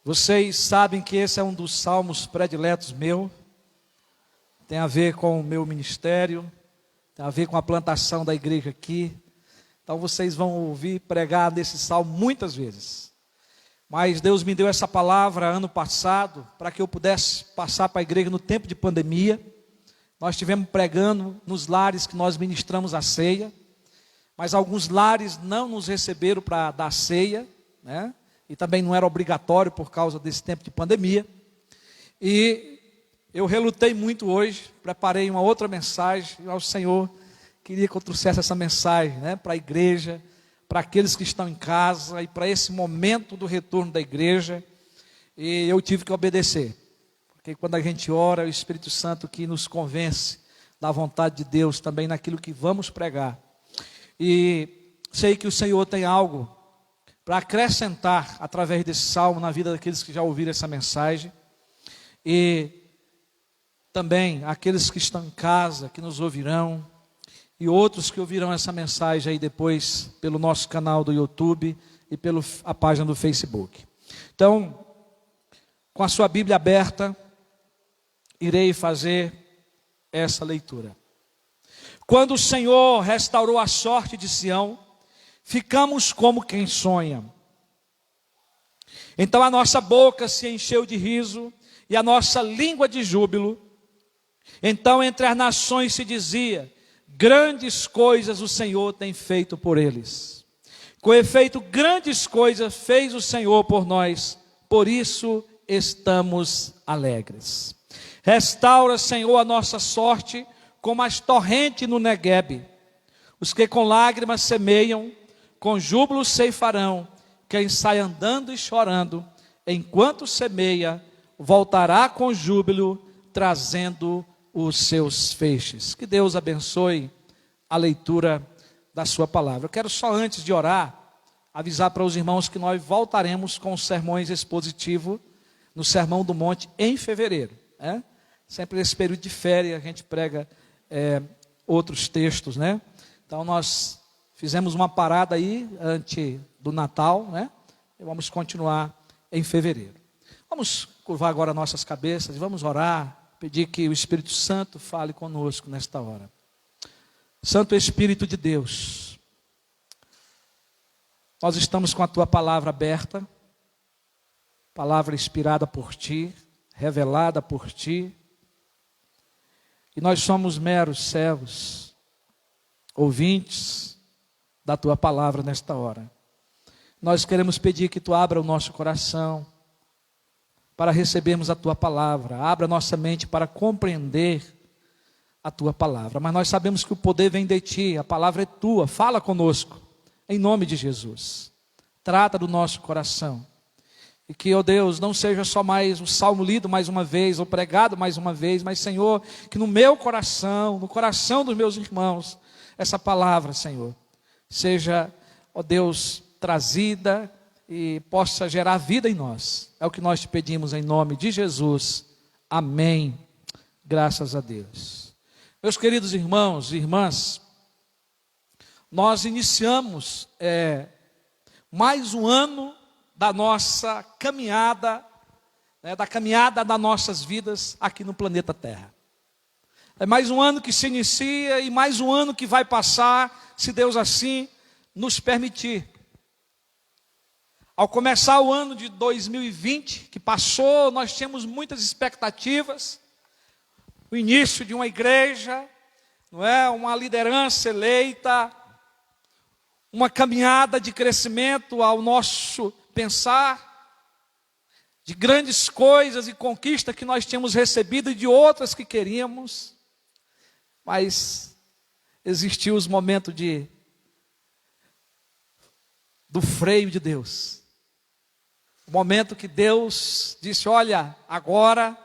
Vocês sabem que esse é um dos salmos prediletos meu. Tem a ver com o meu ministério, tem a ver com a plantação da igreja aqui. Então vocês vão ouvir pregar nesse salmo muitas vezes. Mas Deus me deu essa palavra ano passado para que eu pudesse passar para a igreja no tempo de pandemia. Nós estivemos pregando nos lares que nós ministramos a ceia, mas alguns lares não nos receberam para dar ceia, né? E também não era obrigatório por causa desse tempo de pandemia. E eu relutei muito hoje, preparei uma outra mensagem ao Senhor, queria que eu trouxesse essa mensagem, né, para a igreja, para aqueles que estão em casa e para esse momento do retorno da igreja. E eu tive que obedecer, porque quando a gente ora, é o Espírito Santo que nos convence da vontade de Deus também naquilo que vamos pregar. E sei que o Senhor tem algo para acrescentar através desse salmo na vida daqueles que já ouviram essa mensagem. E também aqueles que estão em casa, que nos ouvirão, e outros que ouvirão essa mensagem aí depois pelo nosso canal do YouTube e pela página do Facebook. Então, com a sua Bíblia aberta, irei fazer essa leitura. Quando o Senhor restaurou a sorte de Sião, ficamos como quem sonha. Então a nossa boca se encheu de riso e a nossa língua de júbilo. Então entre as nações se dizia: grandes coisas o Senhor tem feito por eles. Com efeito, grandes coisas fez o Senhor por nós, por isso estamos alegres. Restaura, Senhor, a nossa sorte como as torrentes no Neguebe. Os que com lágrimas semeiam, com júbilo ceifarão. Quem sai andando e chorando, enquanto semeia, voltará com júbilo, trazendo os seus feixes. Que Deus abençoe a leitura da sua palavra. Eu quero só, antes de orar, avisar para os irmãos que nós voltaremos com os sermões expositivos no Sermão do Monte em fevereiro, né? Sempre nesse período de férias a gente prega outros textos, né? Então nós fizemos uma parada aí antes do Natal, né? E vamos continuar em fevereiro. Vamos curvar agora nossas cabeças e vamos orar, pedir que o Espírito Santo fale conosco nesta hora. Santo Espírito de Deus, nós estamos com a Tua palavra aberta, palavra inspirada por Ti, revelada por Ti, e nós somos meros servos, ouvintes da Tua palavra nesta hora. Nós queremos pedir que Tu abra o nosso coração para recebermos a Tua palavra, abra nossa mente para compreender a Tua palavra. Mas nós sabemos que o poder vem de Ti, a palavra é Tua, fala conosco, em nome de Jesus. Trata do nosso coração. E que, ó Deus, não seja só mais o salmo lido mais uma vez, ou pregado mais uma vez, mas, Senhor, que no meu coração, no coração dos meus irmãos, essa palavra, Senhor, seja, ó Deus, trazida e possa gerar vida em nós. É o que nós te pedimos em nome de Jesus. Amém. Graças a Deus. Meus queridos irmãos e irmãs, nós iniciamos mais um ano da nossa caminhada, né, da caminhada das nossas vidas aqui no planeta Terra. É mais um ano que se inicia e mais um ano que vai passar, se Deus assim nos permitir. Ao começar o ano de 2020, que passou, nós tínhamos muitas expectativas. O início de uma igreja, não é? Uma liderança eleita, uma caminhada de crescimento ao nosso pensar, de grandes coisas e conquistas que nós tínhamos recebido e de outras que queríamos, mas existiu os momentos do freio de Deus, o momento que Deus disse: olha, agora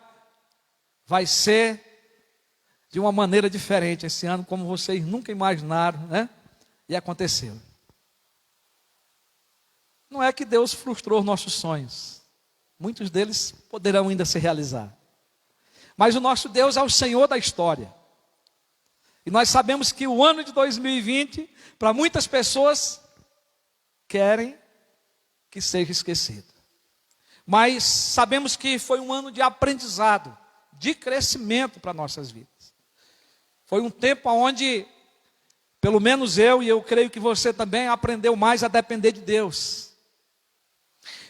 vai ser de uma maneira diferente esse ano, como vocês nunca imaginaram, né? E aconteceu. Não é que Deus frustrou nossos sonhos. Muitos deles poderão ainda se realizar. Mas o nosso Deus é o Senhor da história. E nós sabemos que o ano de 2020, para muitas pessoas, querem que seja esquecido. Mas sabemos que foi um ano de aprendizado, de crescimento para nossas vidas. Foi um tempo onde, pelo menos eu, e eu creio que você também, aprendeu mais a depender de Deus.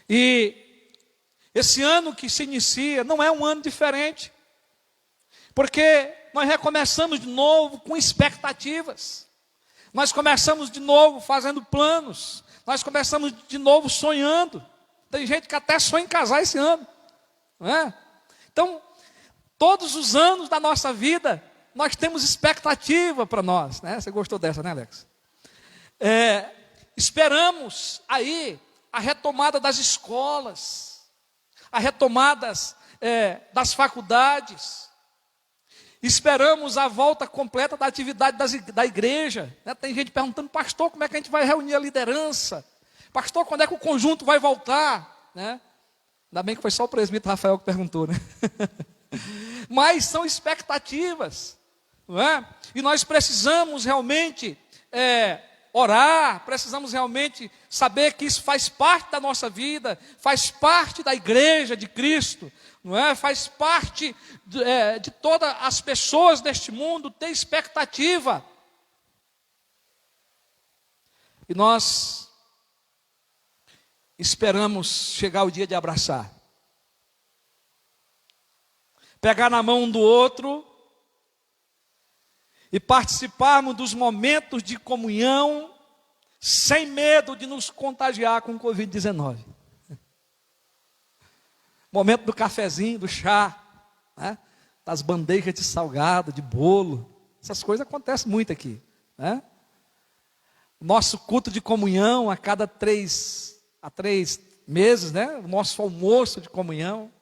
E esse ano que se inicia não é um ano diferente, porque nós recomeçamos de novo com expectativas. Nós começamos de novo fazendo planos. Nós começamos de novo sonhando. Tem gente que até sonha em casar esse ano, não é? Então, todos os anos da nossa vida, nós temos expectativa para nós, né? Você gostou dessa, né, Alex? Esperamos aí a retomada das escolas, a retomada das faculdades. Esperamos a volta completa da atividade da igreja, né? Tem gente perguntando, pastor, como é que a gente vai reunir a liderança? Pastor, quando é que o conjunto vai voltar? Né? Ainda bem que foi só o presbítero Rafael que perguntou, né? Mas são expectativas, não é? E nós precisamos realmente orar, precisamos realmente saber que isso faz parte da nossa vida, faz parte da igreja de Cristo, não é? Faz parte de todas as pessoas deste mundo ter expectativa. E nós esperamos chegar o dia de abraçar, pegar na mão um do outro e participarmos dos momentos de comunhão sem medo de nos contagiar com o Covid-19. Momento do cafezinho, do chá, né? Das bandejas de salgado, de bolo. Essas coisas acontecem muito aqui, né? Nosso culto de comunhão a cada 3 meses, né? O nosso almoço de comunhão.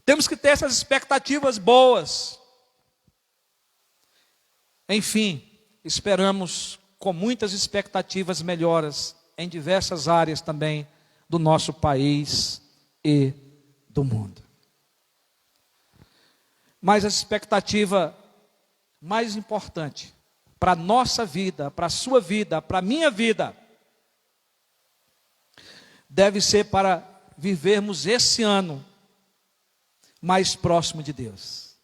Temos que ter essas expectativas boas. Enfim, esperamos com muitas expectativas melhoras em diversas áreas também do nosso país e do mundo. Mas a expectativa mais importante para a nossa vida, para a sua vida, para a minha vida, deve ser para vivermos esse ano mais próximo de Deus.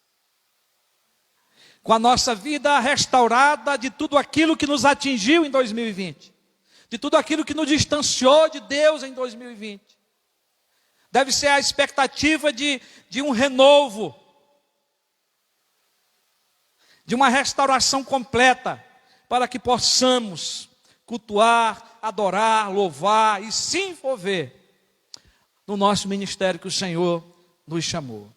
Com a nossa vida restaurada de tudo aquilo que nos atingiu em 2020. De tudo aquilo que nos distanciou de Deus em 2020. Deve ser a expectativa de um renovo. De uma restauração completa. Para que possamos cultuar, adorar, louvar e se envolver no nosso ministério que o Senhor nos chamou.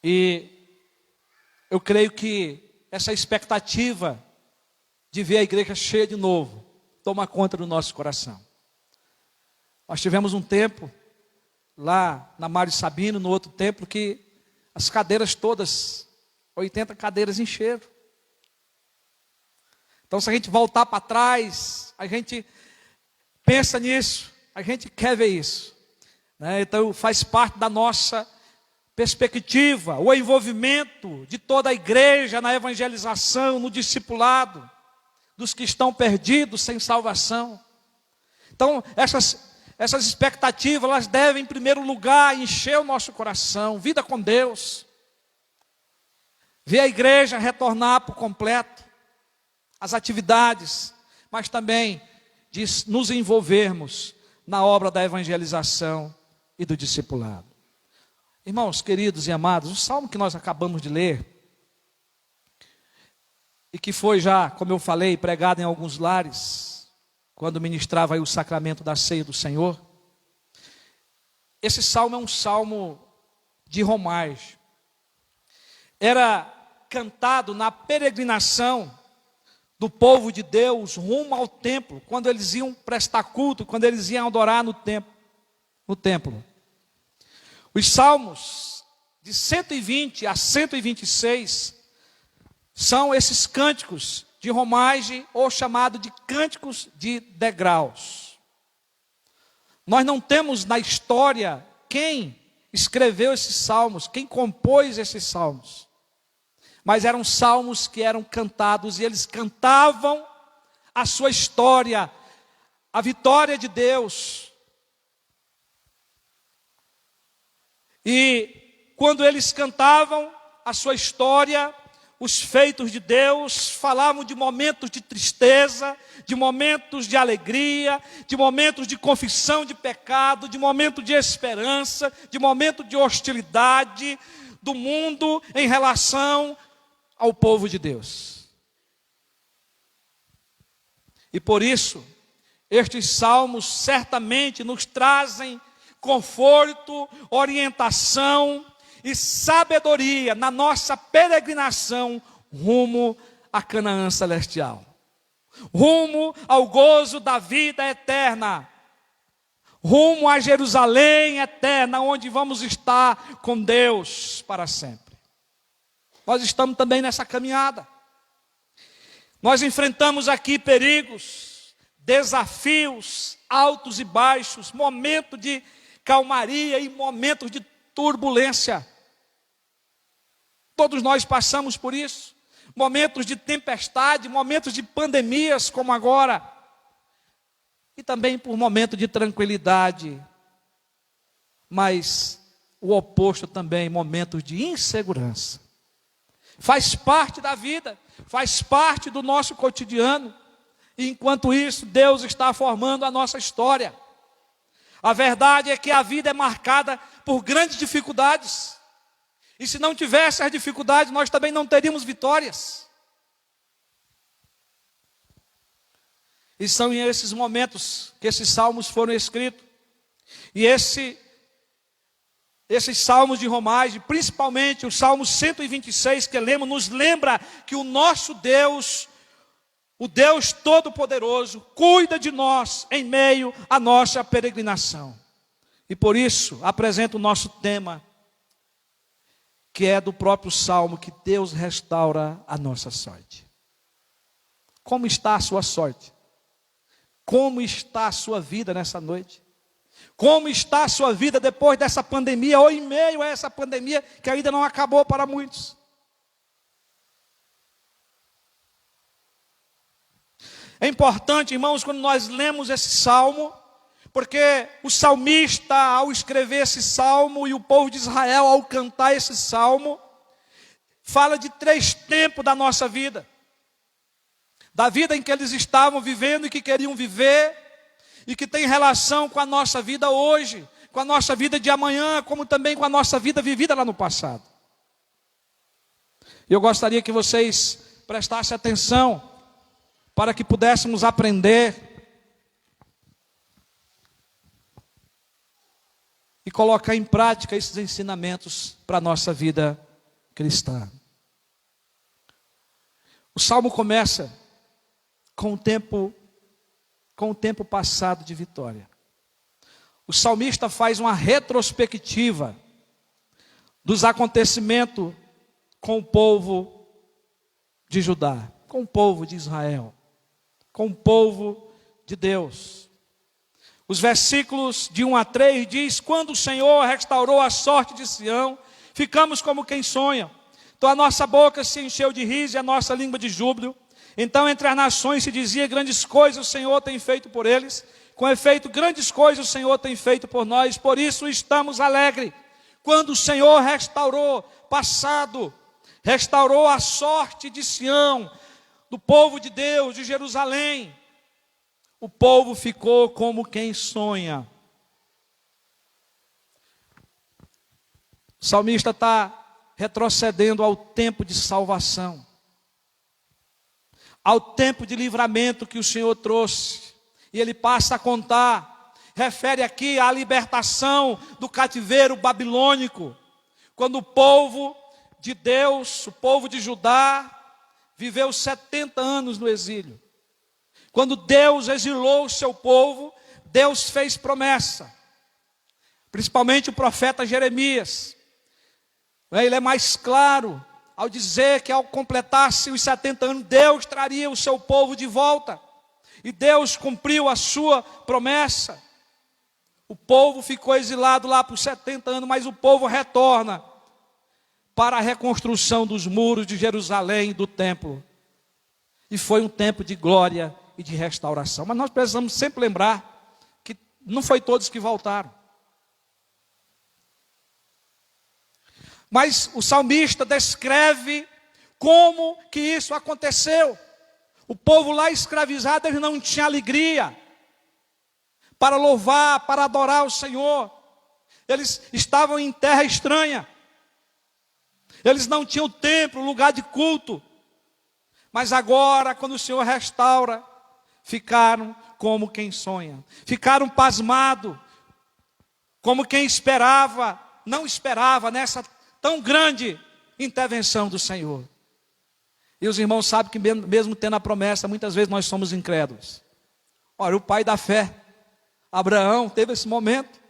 E eu creio que essa expectativa de ver a igreja cheia de novo toma conta do nosso coração. Nós tivemos um tempo lá na Mário Sabino, no outro templo, que as cadeiras todas, 80 cadeiras encheram. Então, se a gente voltar para trás, a gente pensa nisso, a gente quer ver isso, né? Então, faz parte da nossa perspectiva, o envolvimento de toda a igreja na evangelização, no discipulado, dos que estão perdidos, sem salvação. Então, essas expectativas, elas devem, em primeiro lugar, encher o nosso coração, vida com Deus, ver a igreja retornar por completo, as atividades, mas também de nos envolvermos na obra da evangelização e do discipulado. Irmãos queridos e amados, o salmo que nós acabamos de ler, e que foi já, como eu falei, pregado em alguns lares, quando ministrava aí o sacramento da ceia do Senhor, esse salmo é um salmo de romagem. Era cantado na peregrinação do povo de Deus rumo ao templo, quando eles iam prestar culto, quando eles iam adorar no templo. Os salmos de 120 a 126 são esses cânticos de romagem, ou chamado de cânticos de degraus. Nós não temos na história quem escreveu esses salmos, quem compôs esses salmos. Mas eram salmos que eram cantados e eles cantavam a sua história, a vitória de Deus. E quando eles cantavam a sua história, os feitos de Deus, falavam de momentos de tristeza, de momentos de alegria, de momentos de confissão de pecado, de momentos de esperança, de momentos de hostilidade do mundo em relação ao povo de Deus. E por isso, estes salmos certamente nos trazem conforto, orientação e sabedoria na nossa peregrinação rumo a Canaã celestial, rumo ao gozo da vida eterna, rumo a Jerusalém eterna, onde vamos estar com Deus para sempre. Nós estamos também nessa caminhada. Nós enfrentamos aqui perigos, desafios altos e baixos, momentos de calmaria e momentos de turbulência. Todos nós passamos por isso. Momentos de tempestade, momentos de pandemias como agora. E também por momentos de tranquilidade. Mas o oposto também, momentos de insegurança. Faz parte da vida, faz parte do nosso cotidiano. E enquanto isso, Deus está formando a nossa história. A verdade é que a vida é marcada por grandes dificuldades. E se não tivesse as dificuldades, nós também não teríamos vitórias. E são esses momentos que esses salmos foram escritos. E esses salmos de romagem, principalmente o Salmo 126 que lemos, nos lembra que o nosso Deus, o Deus Todo-Poderoso, cuida de nós em meio à nossa peregrinação. E por isso, apresento o nosso tema, que é do próprio Salmo, que Deus restaura a nossa sorte. Como está a sua sorte? Como está a sua vida nessa noite? Como está a sua vida depois dessa pandemia, ou em meio a essa pandemia, que ainda não acabou para muitos? É importante, irmãos, quando nós lemos esse salmo, porque o salmista, ao escrever esse salmo, e o povo de Israel, ao cantar esse salmo, fala de 3 tempos da nossa vida. Da vida em que eles estavam vivendo e que queriam viver, e que tem relação com a nossa vida hoje, com a nossa vida de amanhã, como também com a nossa vida vivida lá no passado. Eu gostaria que vocês prestassem atenção, para que pudéssemos aprender e colocar em prática esses ensinamentos para a nossa vida cristã. O Salmo começa com o tempo passado de vitória. O salmista faz uma retrospectiva dos acontecimentos com o povo de Judá, com o povo de Israel, com o povo de Deus. Os versículos de 1 a 3 diz: quando o Senhor restaurou a sorte de Sião, ficamos como quem sonha. Então a nossa boca se encheu de riso e a nossa língua de júbilo. Então entre as nações se dizia: grandes coisas o Senhor tem feito por eles. Com efeito, grandes coisas o Senhor tem feito por nós. Por isso estamos alegres. Quando o Senhor restaurou a sorte de Sião, do povo de Deus, de Jerusalém, o povo ficou como quem sonha. O salmista está retrocedendo ao tempo de salvação, ao tempo de livramento que o Senhor trouxe. E ele passa a contar, refere aqui à libertação do cativeiro babilônico, quando o povo de Deus, o povo de Judá, viveu 70 anos no exílio. Quando Deus exilou o seu povo, Deus fez promessa, principalmente o profeta Jeremias. Ele é mais claro ao dizer que ao completar-se os 70 anos, Deus traria o seu povo de volta. E Deus cumpriu a sua promessa. O povo ficou exilado lá por 70 anos, mas o povo retorna para a reconstrução dos muros de Jerusalém e do templo. E foi um tempo de glória e de restauração. Mas nós precisamos sempre lembrar que não foi todos que voltaram. Mas o salmista descreve como que isso aconteceu. O povo lá escravizado, eles não tinham alegria para louvar, para adorar o Senhor. Eles estavam em terra estranha. Eles não tinham templo, lugar de culto. Mas agora, quando o Senhor restaura, ficaram como quem sonha. Ficaram pasmados, como quem esperava, não esperava nessa tão grande intervenção do Senhor. E os irmãos sabem que mesmo tendo a promessa, muitas vezes nós somos incrédulos. Olha, o pai da fé, Abraão, teve esse momento.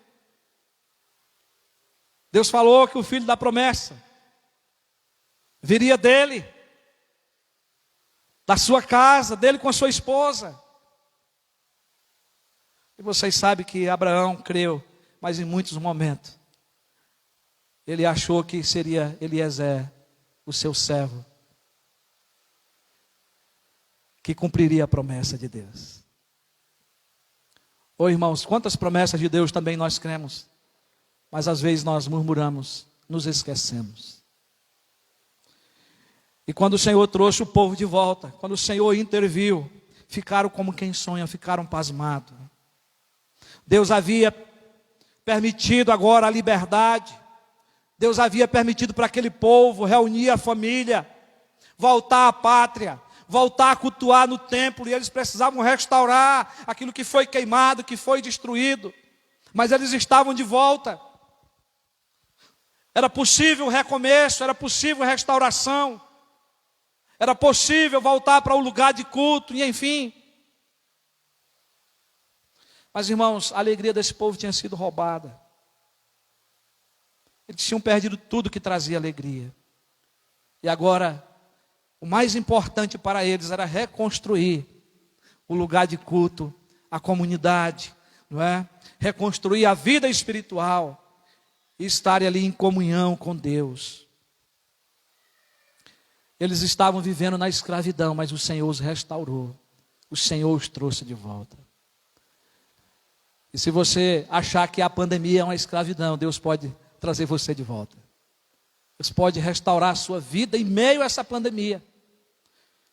Deus falou que o filho da promessa viria dele, da sua casa, dele com a sua esposa. E vocês sabem que Abraão creu, mas em muitos momentos ele achou que seria Eliezer, o seu servo, que cumpriria a promessa de Deus. Ô irmãos, quantas promessas de Deus também nós cremos, mas às vezes nós murmuramos, nos esquecemos. E quando o Senhor trouxe o povo de volta, quando o Senhor interviu, ficaram como quem sonha, ficaram pasmados. Deus havia permitido agora a liberdade. Deus havia permitido para aquele povo reunir a família, voltar à pátria, voltar a cultuar no templo, e eles precisavam restaurar aquilo que foi queimado, que foi destruído. Mas eles estavam de volta. Era possível recomeço, era possível restauração. Era possível voltar para o lugar de culto, e enfim. Mas irmãos, a alegria desse povo tinha sido roubada. Eles tinham perdido tudo que trazia alegria. E agora, o mais importante para eles era reconstruir o lugar de culto, a comunidade, não é? Reconstruir a vida espiritual e estarem ali em comunhão com Deus. Eles estavam vivendo na escravidão, mas o Senhor os restaurou. O Senhor os trouxe de volta. E se você achar que a pandemia é uma escravidão, Deus pode trazer você de volta. Deus pode restaurar a sua vida em meio a essa pandemia.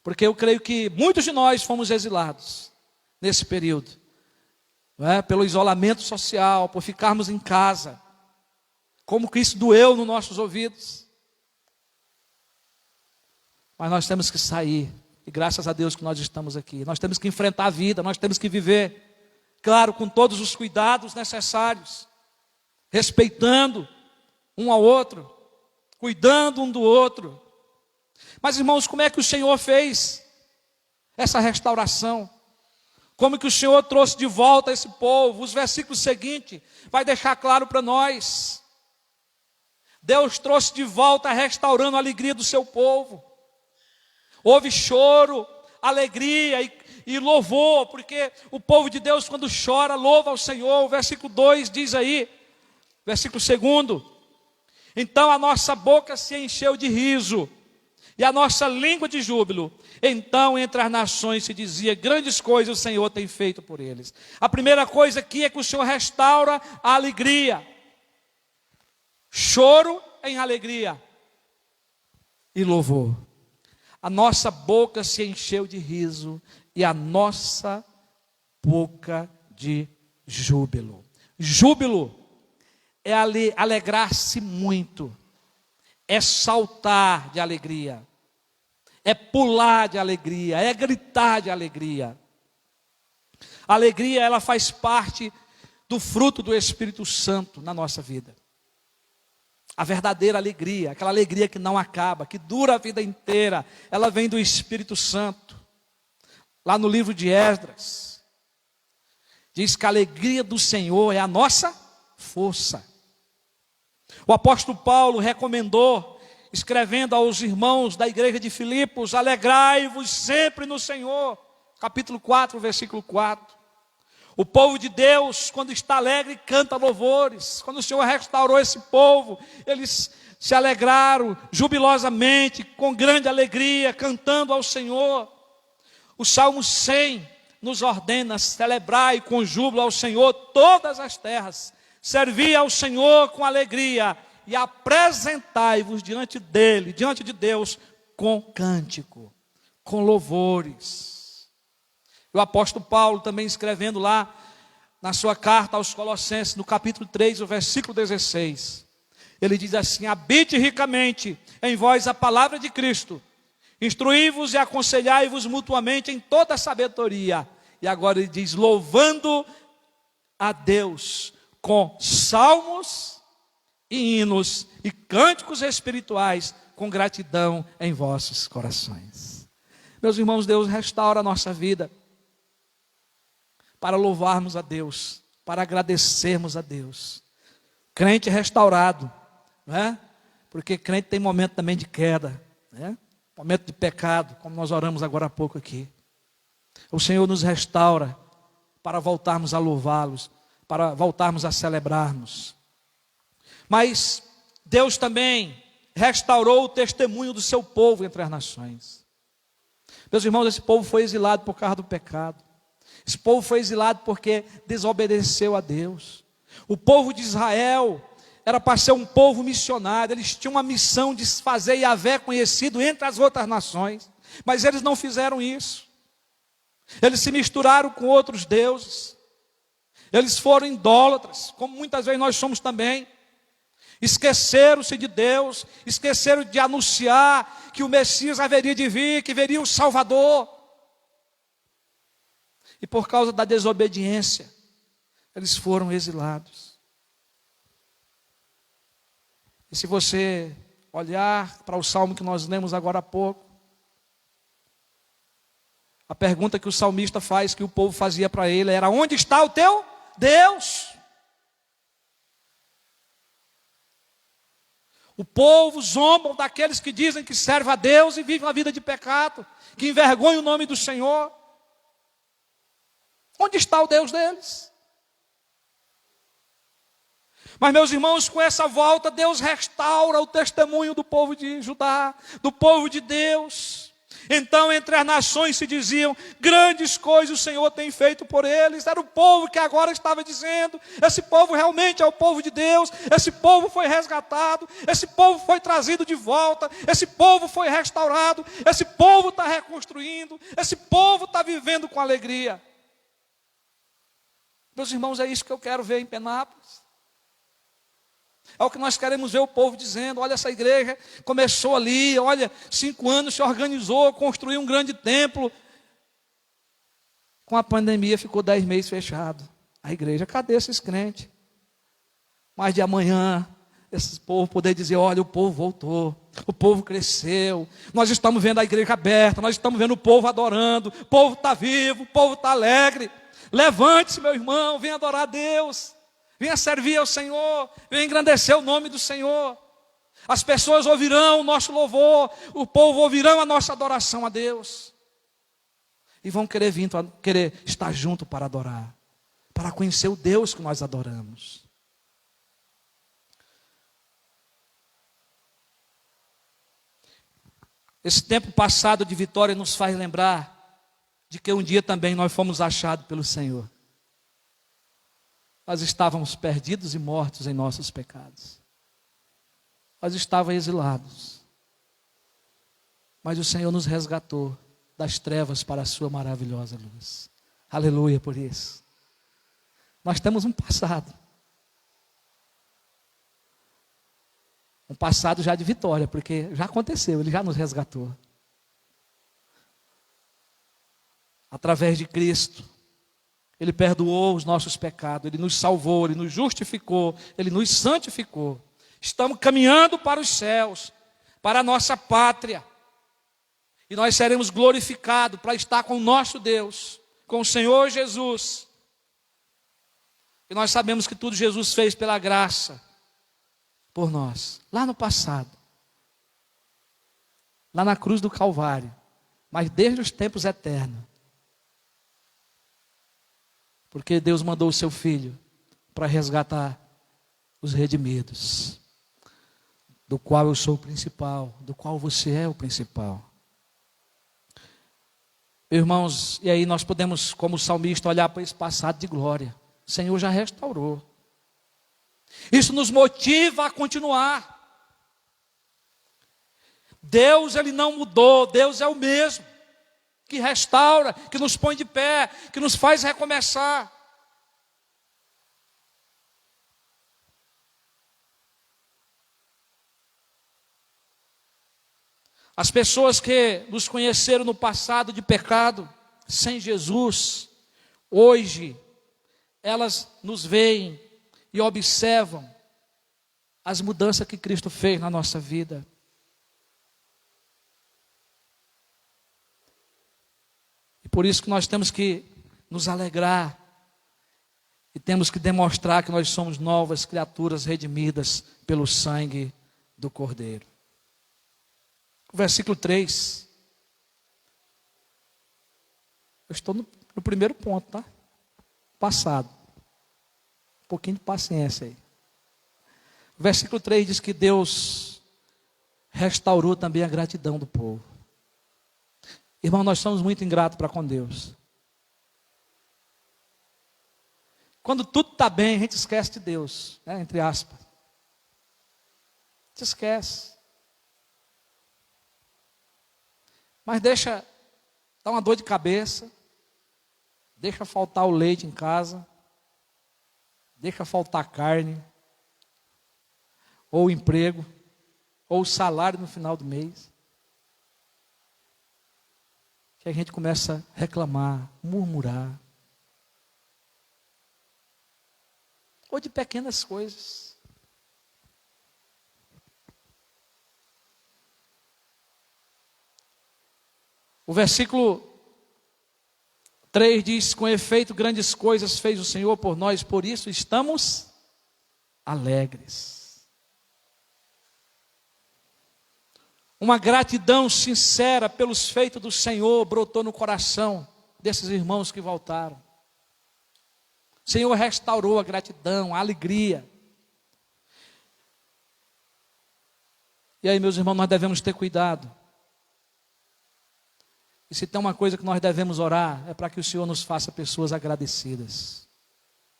Porque eu creio que muitos de nós fomos exilados nesse período. Não é? Pelo isolamento social, por ficarmos em casa. Como que isso doeu nos nossos ouvidos. Mas nós temos que sair. E graças a Deus que nós estamos aqui. Nós temos que enfrentar a vida, nós temos que viver. Claro, com todos os cuidados necessários. Respeitando um ao outro. Cuidando um do outro. Mas irmãos, como é que o Senhor fez essa restauração? Como que o Senhor trouxe de volta esse povo? Os versículos seguintes vai deixar claro para nós. Deus trouxe de volta restaurando a alegria do seu povo. Houve choro, alegria e louvor, porque o povo de Deus quando chora, louva ao Senhor. O versículo 2 diz aí, versículo 2: então a nossa boca se encheu de riso, e a nossa língua de júbilo. Então entre as nações se dizia, grandes coisas o Senhor tem feito por eles. A primeira coisa aqui é que o Senhor restaura a alegria. Choro em alegria e louvor. A nossa boca se encheu de riso e a nossa boca de júbilo. Júbilo é alegrar-se muito, é saltar de alegria, é pular de alegria, é gritar de alegria. A alegria, ela faz parte do fruto do Espírito Santo na nossa vida. A verdadeira alegria, aquela alegria que não acaba, que dura a vida inteira, ela vem do Espírito Santo. Lá no livro de Esdras, diz que a alegria do Senhor é a nossa força. O apóstolo Paulo recomendou, escrevendo aos irmãos da igreja de Filipos, alegrai-vos sempre no Senhor. Capítulo 4, versículo 4. O povo de Deus, quando está alegre, canta louvores. Quando o Senhor restaurou esse povo, eles se alegraram jubilosamente, com grande alegria, cantando ao Senhor. O Salmo 100 nos ordena: celebrai com júbilo ao Senhor todas as terras, servi ao Senhor com alegria e apresentai-vos diante dele, diante de Deus, com cântico, com louvores. O apóstolo Paulo também escrevendo lá na sua carta aos Colossenses, no capítulo 3, o versículo 16, ele diz assim: habite ricamente em vós a palavra de Cristo, instruí-vos e aconselhai-vos mutuamente em toda a sabedoria. E agora ele diz: louvando a Deus com salmos e hinos e cânticos espirituais, com gratidão em vossos corações. Meus irmãos, Deus restaura a nossa vida para louvarmos a Deus, para agradecermos a Deus. Crente restaurado, não é? Porque crente tem momento também de queda, né? Momento de pecado, como nós oramos agora há pouco aqui. O Senhor nos restaura para voltarmos a louvá-los, para voltarmos a celebrarmos. Mas Deus também restaurou o testemunho do seu povo entre as nações. Meus irmãos, esse povo foi exilado por causa do pecado. Esse povo foi exilado porque desobedeceu a Deus. O povo de Israel era para ser um povo missionário. Eles tinham uma missão de fazer Yahvé conhecido entre as outras nações. Mas eles não fizeram isso. Eles se misturaram com outros deuses. Eles foram idólatras, como muitas vezes nós somos também. Esqueceram-se de Deus, esqueceram de anunciar que o Messias haveria de vir, que viria o Salvador. E por causa da desobediência, eles foram exilados. E se você olhar para o salmo que nós lemos agora há pouco, a pergunta que o salmista faz, que o povo fazia para ele, era: onde está o teu Deus? O povo zomba daqueles que dizem que servem a Deus e vivem uma vida de pecado, que envergonham o nome do Senhor. Onde está o Deus deles? Mas, meus irmãos, com essa volta, Deus restaura o testemunho do povo de Judá, do povo de Deus. Então, entre as nações se diziam: grandes coisas o Senhor tem feito por eles. Era o povo que agora estava dizendo: esse povo realmente é o povo de Deus, esse povo foi resgatado, esse povo foi trazido de volta, esse povo foi restaurado, esse povo está reconstruindo, esse povo está vivendo com alegria. Meus irmãos, é isso que eu quero ver em Penápolis. É o que nós queremos ver o povo dizendo: olha, essa igreja começou ali, olha, 5 anos se organizou, construiu um grande templo. Com a pandemia ficou 10 meses fechado. A igreja, cadê esses crentes? Mas de amanhã, esse povo poder dizer: olha, o povo voltou, o povo cresceu, nós estamos vendo a igreja aberta, nós estamos vendo o povo adorando, o povo está vivo, o povo está alegre. Levante-se, meu irmão, venha adorar a Deus, venha servir ao Senhor, venha engrandecer o nome do Senhor. As pessoas ouvirão o nosso louvor, o povo ouvirão a nossa adoração a Deus, e vão querer estar junto para adorar, para conhecer o Deus que nós adoramos. Esse tempo passado de vitória nos faz lembrar de que um dia também nós fomos achados pelo Senhor. Nós estávamos perdidos e mortos em nossos pecados. Nós estávamos exilados. Mas o Senhor nos resgatou das trevas para a sua maravilhosa luz. Aleluia por isso. Nós temos um passado. Um passado já de vitória, porque já aconteceu, Ele já nos resgatou. Através de Cristo, Ele perdoou os nossos pecados, Ele nos salvou, Ele nos justificou, Ele nos santificou. Estamos caminhando para os céus, para a nossa pátria. E nós seremos glorificados para estar com o nosso Deus, com o Senhor Jesus. E nós sabemos que tudo Jesus fez pela graça, por nós, lá no passado. Lá na cruz do Calvário, mas desde os tempos eternos. Porque Deus mandou o seu Filho para resgatar os redimidos, do qual eu sou o principal, do qual você é o principal. Irmãos, e aí nós podemos, como salmista, olhar para esse passado de glória. O Senhor já restaurou. Isso nos motiva a continuar. Deus, Ele não mudou, Deus é o mesmo, que restaura, que nos põe de pé, que nos faz recomeçar. As pessoas que nos conheceram no passado de pecado, sem Jesus, hoje, elas nos veem e observam as mudanças que Cristo fez na nossa vida. E por isso que nós temos que nos alegrar e temos que demonstrar que nós somos novas criaturas redimidas pelo sangue do Cordeiro. Versículo 3. Eu estou no primeiro ponto, tá? Passado. Um pouquinho de paciência aí. O versículo 3 diz que Deus restaurou também a gratidão do povo. Irmão, nós somos muito ingratos para com Deus. Quando tudo está bem, a gente esquece de Deus, né? Entre aspas. A gente esquece. Mas deixa dar uma dor de cabeça, deixa faltar o leite em casa, deixa faltar carne, ou o emprego, ou o salário no final do mês. Que a gente começa a reclamar, murmurar. Ou de pequenas coisas. O versículo 3 diz: com efeito, grandes coisas fez o Senhor por nós, por isso estamos alegres. Uma gratidão sincera pelos feitos do Senhor brotou no coração desses irmãos que voltaram. O Senhor restaurou a gratidão, a alegria. E aí, meus irmãos, nós devemos ter cuidado. E se tem uma coisa que nós devemos orar, é para que o Senhor nos faça pessoas agradecidas.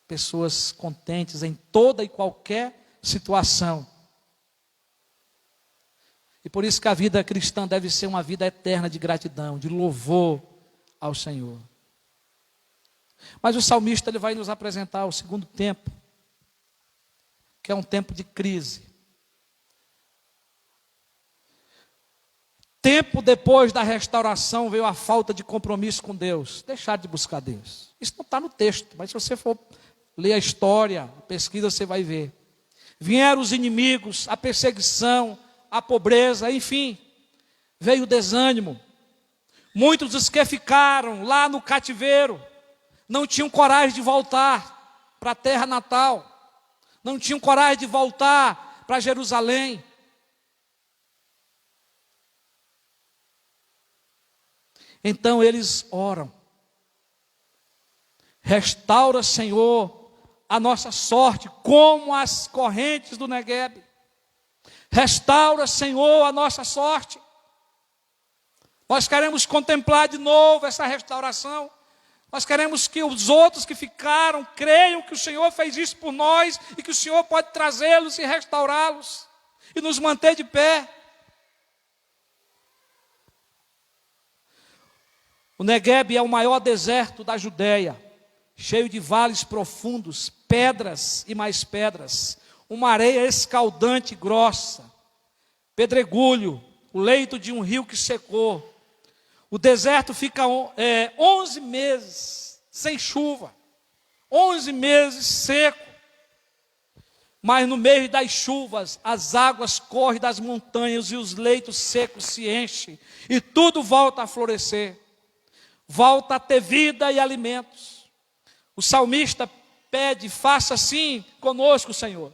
Pessoas contentes em toda e qualquer situação. E por isso que a vida cristã deve ser uma vida eterna de gratidão, de louvor ao Senhor. Mas o salmista ele vai nos apresentar o segundo tempo, que é um tempo de crise. Tempo depois da restauração veio a falta de compromisso com Deus, deixar de buscar Deus. Isso não está no texto, mas se você for ler a história, a pesquisa, você vai ver. Vieram os inimigos, a perseguição, a pobreza, enfim, veio o desânimo. Muitos dos que ficaram lá no cativeiro não tinham coragem de voltar para a terra natal, não tinham coragem de voltar para Jerusalém. Então eles oram: restaura, Senhor, a nossa sorte, como as correntes do Neguebe. Restaura, Senhor, a nossa sorte. Nós queremos contemplar de novo essa restauração. Nós queremos que os outros que ficaram creiam que o Senhor fez isso por nós e que o Senhor pode trazê-los e restaurá-los e nos manter de pé. O Neguebe é o maior deserto da Judéia, cheio de vales profundos, pedras e mais pedras, uma areia escaldante e grossa, pedregulho, o leito de um rio que secou. O deserto fica 11 meses sem chuva, 11 meses seco, mas no meio das chuvas as águas correm das montanhas e os leitos secos se enchem e tudo volta a florescer, volta a ter vida e alimentos. O salmista pede: faça assim conosco, Senhor.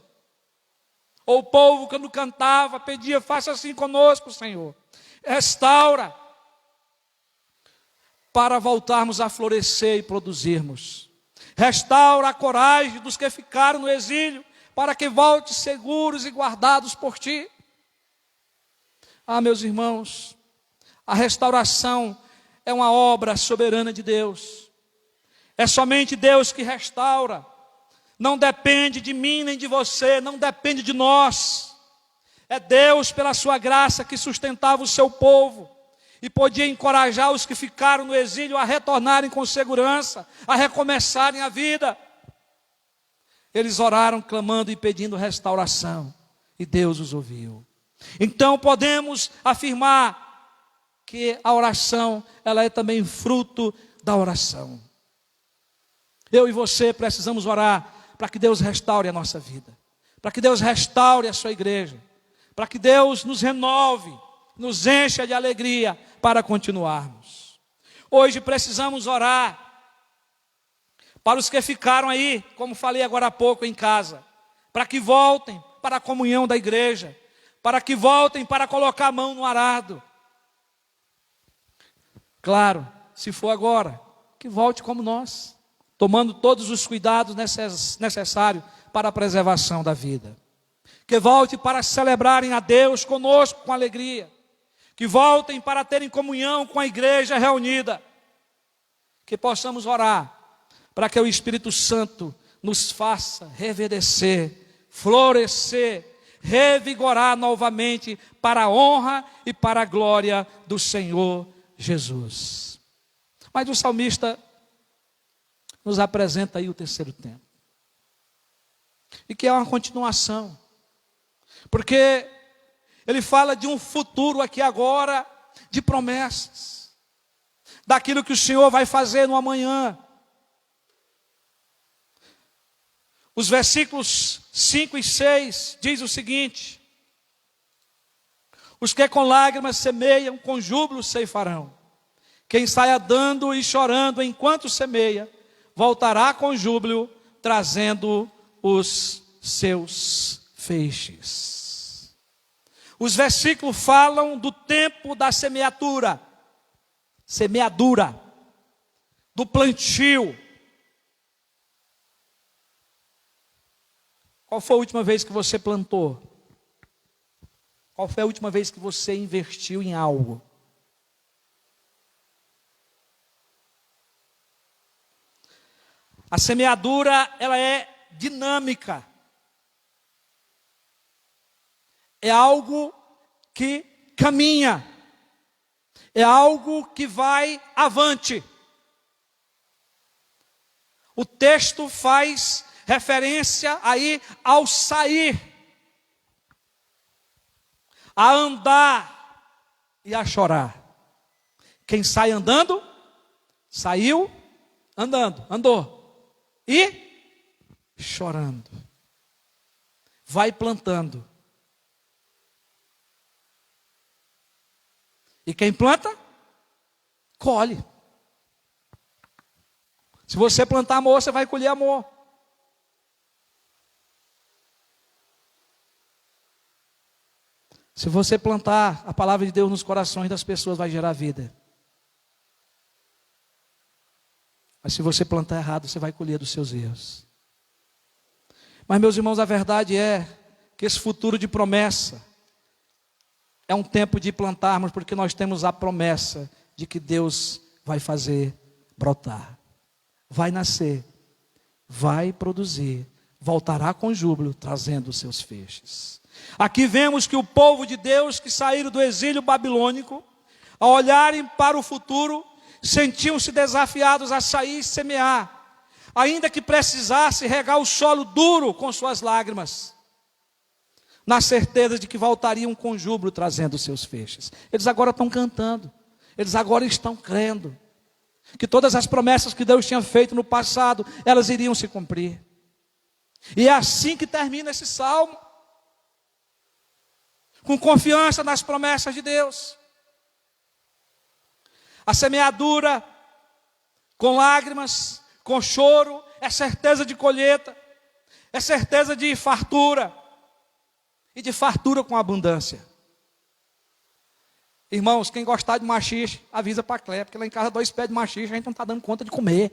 Ou o povo, quando cantava, pedia: faça assim conosco, Senhor. Restaura, para voltarmos a florescer e produzirmos. Restaura a coragem dos que ficaram no exílio, para que voltem seguros e guardados por ti. Ah, meus irmãos, a restauração é uma obra soberana de Deus. É somente Deus que restaura. Não depende de mim nem de você, não depende de nós. É Deus, pela sua graça, que sustentava o seu povo e podia encorajar os que ficaram no exílio a retornarem com segurança, a recomeçarem a vida. Eles oraram clamando e pedindo restauração, e Deus os ouviu. Então podemos afirmar que a oração, ela é também fruto da oração. Eu e você precisamos orar para que Deus restaure a nossa vida, para que Deus restaure a sua igreja, para que Deus nos renove, nos encha de alegria para continuarmos. Hoje precisamos orar para os que ficaram aí, como falei agora há pouco, em casa, para que voltem para a comunhão da igreja, para que voltem para colocar a mão no arado. Claro, se for agora, que volte como nós, tomando todos os cuidados necessários para a preservação da vida. Que volte para celebrarem a Deus conosco com alegria. Que voltem para terem comunhão com a igreja reunida. Que possamos orar para que o Espírito Santo nos faça reverdecer, florescer, revigorar novamente para a honra e para a glória do Senhor Jesus. Mas o salmista nos apresenta aí o terceiro tempo. E que é uma continuação. Porque ele fala de um futuro aqui agora, de promessas. Daquilo que o Senhor vai fazer no amanhã. Os versículos 5 e 6 diz o seguinte: os que com lágrimas semeiam, com júbilo ceifarão. Quem saia dando e chorando enquanto semeia, voltará com júbilo, trazendo os seus feixes. Os versículos falam do tempo da semeadura, do plantio. Qual foi a última vez que você plantou? Qual foi a última vez que você investiu em algo? A semeadura, ela é dinâmica. É algo que caminha. É algo que vai avante. O texto faz referência aí ao sair, a andar e a chorar. Quem sai andando, saiu andando, andou e chorando. Vai plantando. E quem planta, colhe. Se você plantar amor, você vai colher amor. Se você plantar a palavra de Deus nos corações das pessoas, vai gerar vida. Mas se você plantar errado, você vai colher dos seus erros. Mas, meus irmãos, a verdade é que esse futuro de promessa é um tempo de plantarmos, porque nós temos a promessa de que Deus vai fazer brotar. Vai nascer, vai produzir, voltará com júbilo, trazendo os seus feixes. Aqui vemos que o povo de Deus que saíram do exílio babilônico, ao olharem para o futuro, sentiam-se desafiados a sair e semear, ainda que precisasse regar o solo duro com suas lágrimas, na certeza de que voltariam com júbilo trazendo os seus feixes. Eles agora estão cantando, eles agora estão crendo, que todas as promessas que Deus tinha feito no passado, elas iriam se cumprir. E é assim que termina esse salmo, com confiança nas promessas de Deus. A semeadura, com lágrimas, com choro, é certeza de colheita, é certeza de fartura, e de fartura com abundância. Irmãos, quem gostar de maxixe, avisa para a Clé, porque lá em casa 2 pés de maxixe, a gente não está dando conta de comer.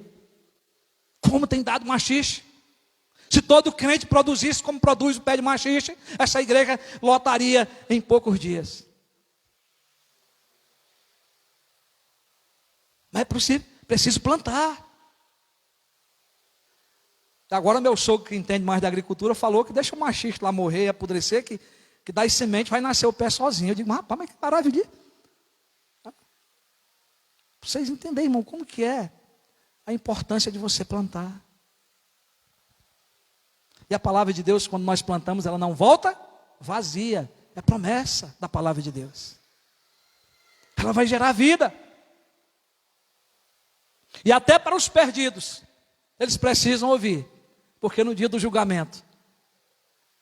como tem dado machixe. Se todo crente produzisse como produz o pé de machixe, essa igreja lotaria em poucos dias. Mas é preciso plantar. Agora meu sogro, que entende mais da agricultura, falou que deixa o machixe lá morrer, apodrecer, que das sementes vai nascer o pé sozinho. Eu digo, rapaz, mas que maravilha. Pra vocês entenderem, irmão, como que é a importância de você plantar. E a palavra de Deus, quando nós plantamos, ela não volta vazia. É promessa da palavra de Deus. Ela vai gerar vida. E até para os perdidos, eles precisam ouvir. Porque no dia do julgamento,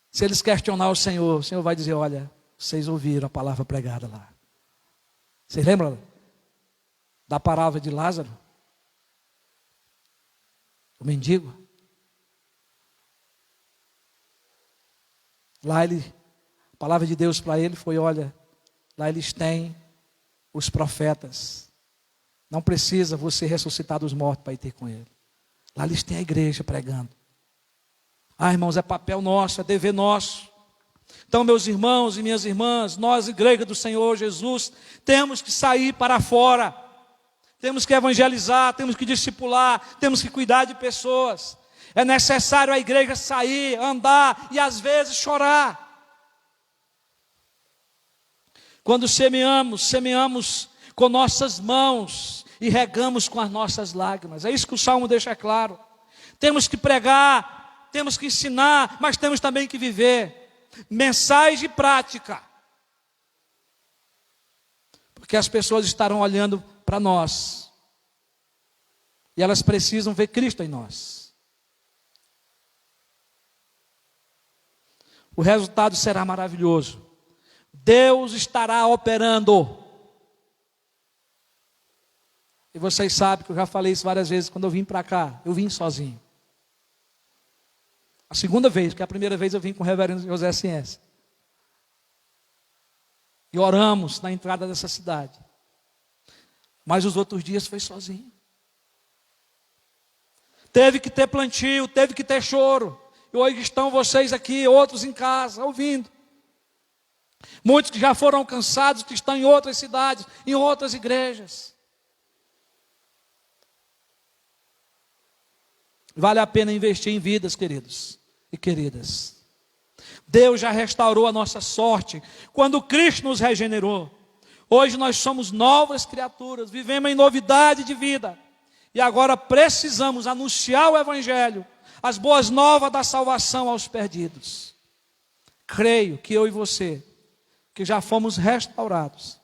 se eles questionar o Senhor vai dizer, olha, vocês ouviram a palavra pregada lá. Vocês lembram da parábola de Lázaro? O mendigo? Lá a palavra de Deus para ele foi, olha, lá eles têm os profetas. Não precisa você ressuscitar dos mortos para ir ter com ele. Lá eles têm a igreja pregando. Ah, irmãos, é papel nosso, é dever nosso. Então, meus irmãos e minhas irmãs, nós, igreja do Senhor Jesus, temos que sair para fora. Temos que evangelizar, temos que discipular, temos que cuidar de pessoas. É necessário a igreja sair, andar e às vezes chorar. Quando semeamos com nossas mãos e regamos com as nossas lágrimas. É isso que o Salmo deixa claro. Temos que pregar, temos que ensinar, mas temos também que viver. Mensagem e prática. Porque as pessoas estarão olhando para nós. E elas precisam ver Cristo em nós. O resultado será maravilhoso. Deus estará operando. E vocês sabem que eu já falei isso várias vezes. Quando eu vim para cá, eu vim sozinho. A segunda vez, porque a primeira vez eu vim com o reverendo José Ciência. E oramos na entrada dessa cidade. Mas os outros dias foi sozinho. Teve que ter plantio, teve que ter choro. E hoje estão vocês aqui, outros em casa, ouvindo. Muitos que já foram alcançados, que estão em outras cidades, em outras igrejas. Vale a pena investir em vidas, queridos e queridas. Deus já restaurou a nossa sorte quando Cristo nos regenerou. Hoje nós somos novas criaturas, vivemos em novidade de vida. E agora precisamos anunciar o Evangelho, as boas novas da salvação aos perdidos. Creio que eu e você, que já fomos restaurados,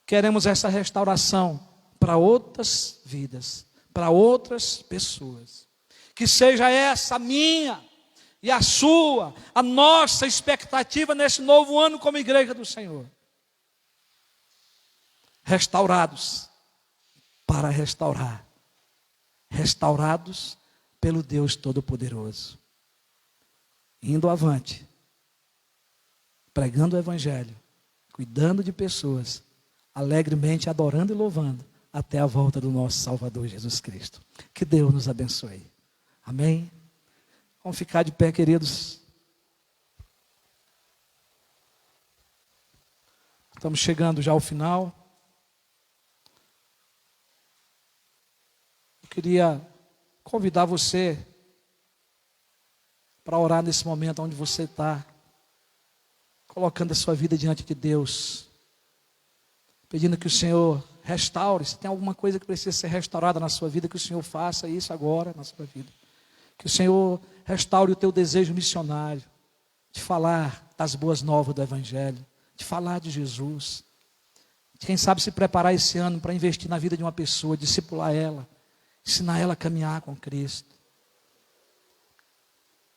queremos essa restauração para outras vidas, para outras pessoas. Que seja essa a minha e a sua, a nossa expectativa nesse novo ano como igreja do Senhor. Restaurados para restaurar. Restaurados pelo Deus Todo-Poderoso. Indo avante, pregando o Evangelho, cuidando de pessoas, alegremente adorando e louvando, até a volta do nosso Salvador Jesus Cristo. Que Deus nos abençoe. Amém? Vamos ficar de pé, queridos. Estamos chegando já ao final. Eu queria convidar você para orar nesse momento onde você está, colocando a sua vida diante de Deus, pedindo que o Senhor restaure. Se tem alguma coisa que precisa ser restaurada na sua vida, que o Senhor faça isso agora na sua vida. Que o Senhor restaure o teu desejo missionário, de falar das boas novas do Evangelho, de falar de Jesus. Quem sabe se preparar esse ano para investir na vida de uma pessoa, discipular ela, ensinar ela a caminhar com Cristo.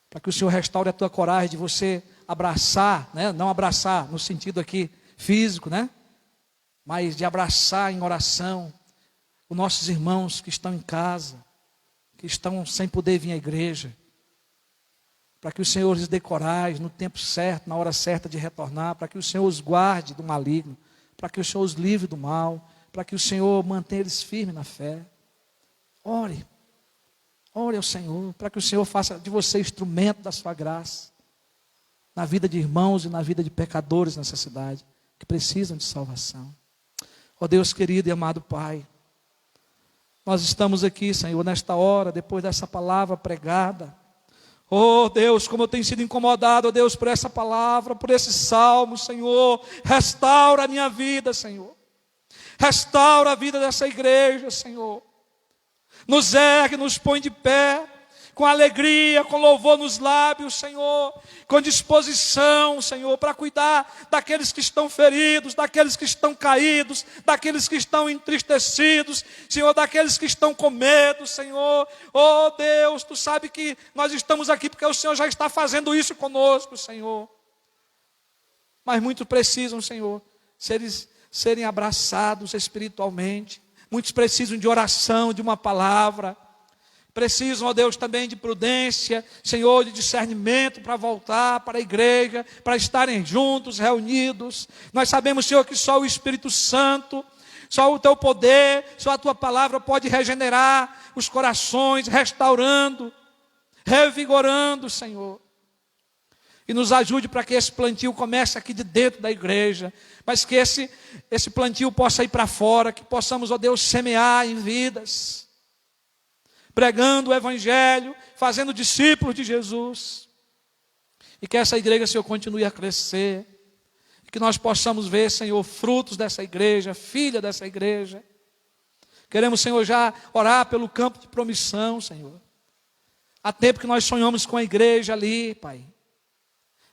Para que o Senhor restaure a tua coragem de você abraçar, né? Não abraçar no sentido aqui físico, né? Mas de abraçar em oração os nossos irmãos que estão em casa, que estão sem poder vir à igreja. Para que o Senhor lhes dê coragem no tempo certo, na hora certa de retornar, para que o Senhor os guarde do maligno, para que o Senhor os livre do mal, para que o Senhor mantenha eles firmes na fé. Ore Ore ao Senhor, para que o Senhor faça de você instrumento da sua graça, na vida de irmãos e na vida de pecadores nessa cidade, que precisam de salvação. Ó Deus querido e amado Pai, nós estamos aqui, Senhor, nesta hora, depois dessa palavra pregada. Oh Deus, como eu tenho sido incomodado, oh Deus, por essa palavra, por esse salmo, Senhor. Restaura a minha vida, Senhor. Restaura a vida dessa igreja, Senhor. Nos ergue, nos põe de pé, com alegria, com louvor nos lábios, Senhor, com disposição, Senhor, para cuidar daqueles que estão feridos, daqueles que estão caídos, daqueles que estão entristecidos, Senhor, daqueles que estão com medo, Senhor. Oh Deus, Tu sabe que nós estamos aqui porque o Senhor já está fazendo isso conosco, Senhor. Mas muitos precisam, Senhor, serem abraçados espiritualmente. Muitos precisam de oração, de uma palavra. Precisam, ó Deus, também de prudência, Senhor, de discernimento para voltar para a igreja, para estarem juntos, reunidos. Nós sabemos, Senhor, que só o Espírito Santo, só o Teu poder, só a Tua palavra pode regenerar os corações, restaurando, revigorando, Senhor. E nos ajude para que esse plantio comece aqui de dentro da igreja, mas que esse plantio possa ir para fora, que possamos, ó Deus, semear em vidas, pregando o Evangelho, fazendo discípulos de Jesus. E que essa igreja, Senhor, continue a crescer. E que nós possamos ver, Senhor, frutos dessa igreja, filha dessa igreja. Queremos, Senhor, já orar pelo campo de promissão, Senhor. Há tempo que nós sonhamos com a igreja ali, Pai.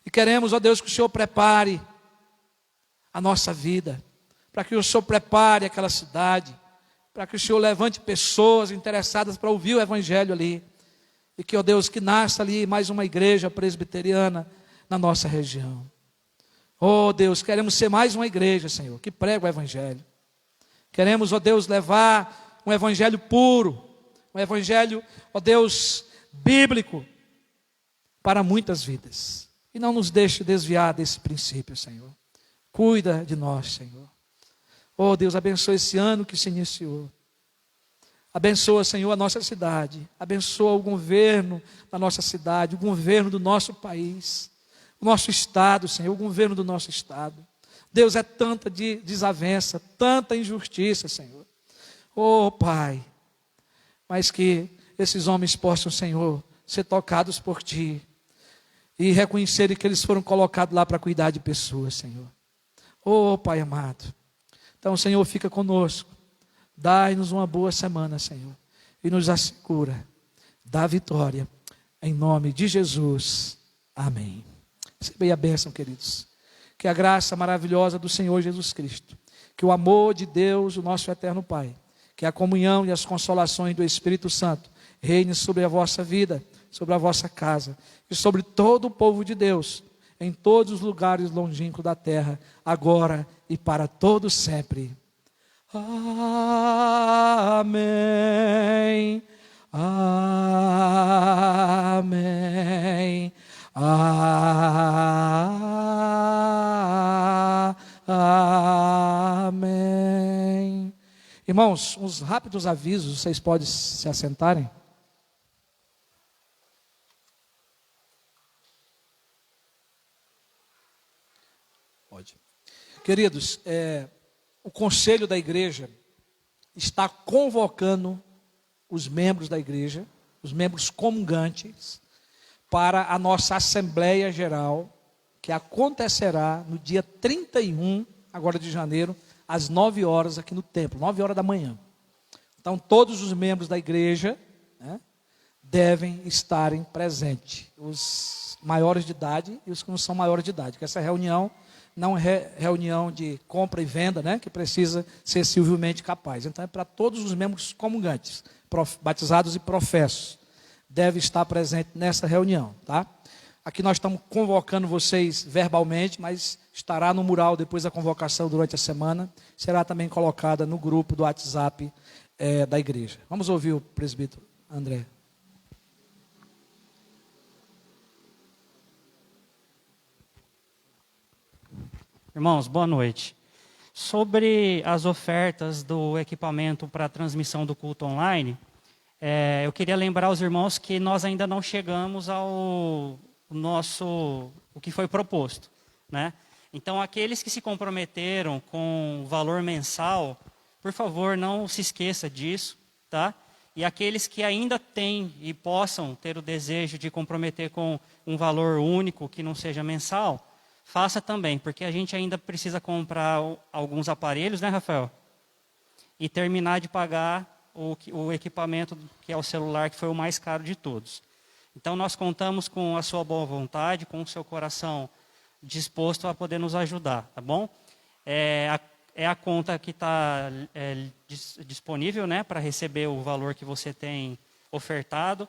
E queremos, ó Deus, que o Senhor prepare a nossa vida, para que o Senhor prepare aquela cidade, para que o Senhor levante pessoas interessadas para ouvir o Evangelho ali. E que, ó Deus, que nasça ali mais uma igreja presbiteriana na nossa região. Oh Deus, queremos ser mais uma igreja, Senhor, que prega o Evangelho. Queremos, ó Deus, levar um Evangelho puro, um Evangelho, ó Deus, bíblico, para muitas vidas. E não nos deixe desviar desse princípio, Senhor. Cuida de nós, Senhor. Oh Deus, abençoa esse ano que se iniciou. Abençoa, Senhor, a nossa cidade. Abençoa o governo da nossa cidade, o governo do nosso país, o nosso estado, Senhor, o governo do nosso estado. Deus, é tanta desavença, tanta injustiça, Senhor. Oh Pai, mas que esses homens possam, Senhor, ser tocados por Ti e reconhecerem que eles foram colocados lá para cuidar de pessoas, Senhor. Oh Pai amado. Então, Senhor, fica conosco. Dai-nos uma boa semana, Senhor. E nos assegura da vitória. Em nome de Jesus. Amém. Recebei a bênção, queridos. Que a graça maravilhosa do Senhor Jesus Cristo, que o amor de Deus, o nosso eterno Pai, que a comunhão e as consolações do Espírito Santo reine sobre a vossa vida, sobre a vossa casa e sobre todo o povo de Deus, em todos os lugares longínquos da terra, agora e para todos sempre. Amém. Amém. Amém. Irmãos, uns rápidos avisos, vocês podem se assentarem? Pode. Queridos, o conselho da igreja está convocando os membros da igreja, os membros comungantes, para a nossa Assembleia Geral, que acontecerá no dia 31, agora de janeiro, às 9 horas aqui no templo, 9 horas da manhã. Então, todos os membros da igreja, né, devem estarem presentes, os maiores de idade e os que não são maiores de idade, que essa reunião não é reunião de compra e venda, né, que precisa ser civilmente capaz. Então, é para todos os membros comungantes, batizados e professos, deve estar presente nessa reunião, tá? Aqui nós estamos convocando vocês verbalmente, mas estará no mural depois da convocação durante a semana. Será também colocada no grupo do WhatsApp da igreja. Vamos ouvir o presbítero André. Irmãos, boa noite. Sobre as ofertas do equipamento para a transmissão do culto online, Eu queria lembrar aos irmãos que nós ainda não chegamos ao o que foi proposto, né? Então, aqueles que se comprometeram com o valor mensal, por favor, não se esqueça disso, tá? E aqueles que ainda têm e possam ter o desejo de comprometer com um valor único, que não seja mensal, faça também, porque a gente ainda precisa comprar alguns aparelhos, né, Rafael? E terminar de pagar o equipamento, que é o celular, que foi o mais caro de todos. Então, nós contamos com a sua boa vontade, com o seu coração disposto a poder nos ajudar, tá bom? É a conta que está disponível, né, para receber o valor que você tem ofertado.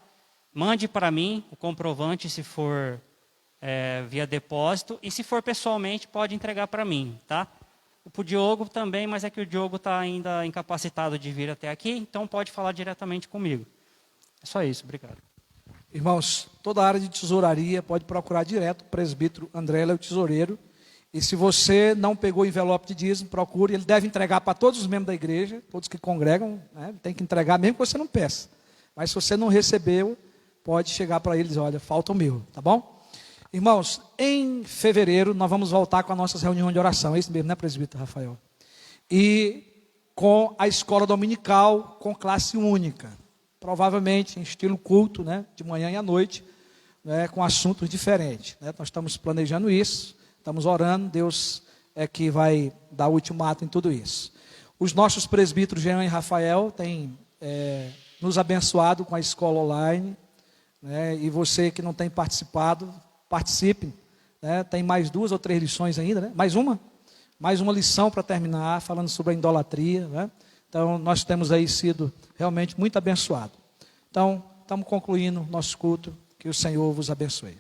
Mande para mim o comprovante, se for via depósito, e se for pessoalmente, pode entregar para mim, tá? Para o Diogo também, mas é que o Diogo está ainda incapacitado de vir até aqui, então pode falar diretamente comigo. É só isso, obrigado. Irmãos, toda a área de tesouraria pode procurar direto o presbítero André, ele é o tesoureiro. E se você não pegou o envelope de dízimo, procure, ele deve entregar para todos os membros da igreja, todos que congregam, né? Tem que entregar mesmo que você não peça. Mas se você não recebeu, pode chegar para eles, olha, falta o meu, tá bom? Irmãos, em fevereiro nós vamos voltar com as nossas reuniões de oração, é isso mesmo, né, presbítero Rafael? E com a escola dominical, com classe única, provavelmente em estilo culto, né, de manhã e à noite, né, com assuntos diferentes, né? Nós estamos planejando isso, estamos orando, Deus é que vai dar o ultimato em tudo isso. Os nossos presbíteros Jean e Rafael têm nos abençoado com a escola online, né, e você que não tem participado, participe, né? Tem mais 2 ou 3 lições ainda, né? Mais uma lição para terminar, falando sobre a idolatria, né? Então, nós temos aí sido realmente muito abençoados. Então, estamos concluindo nosso culto, que o Senhor vos abençoe.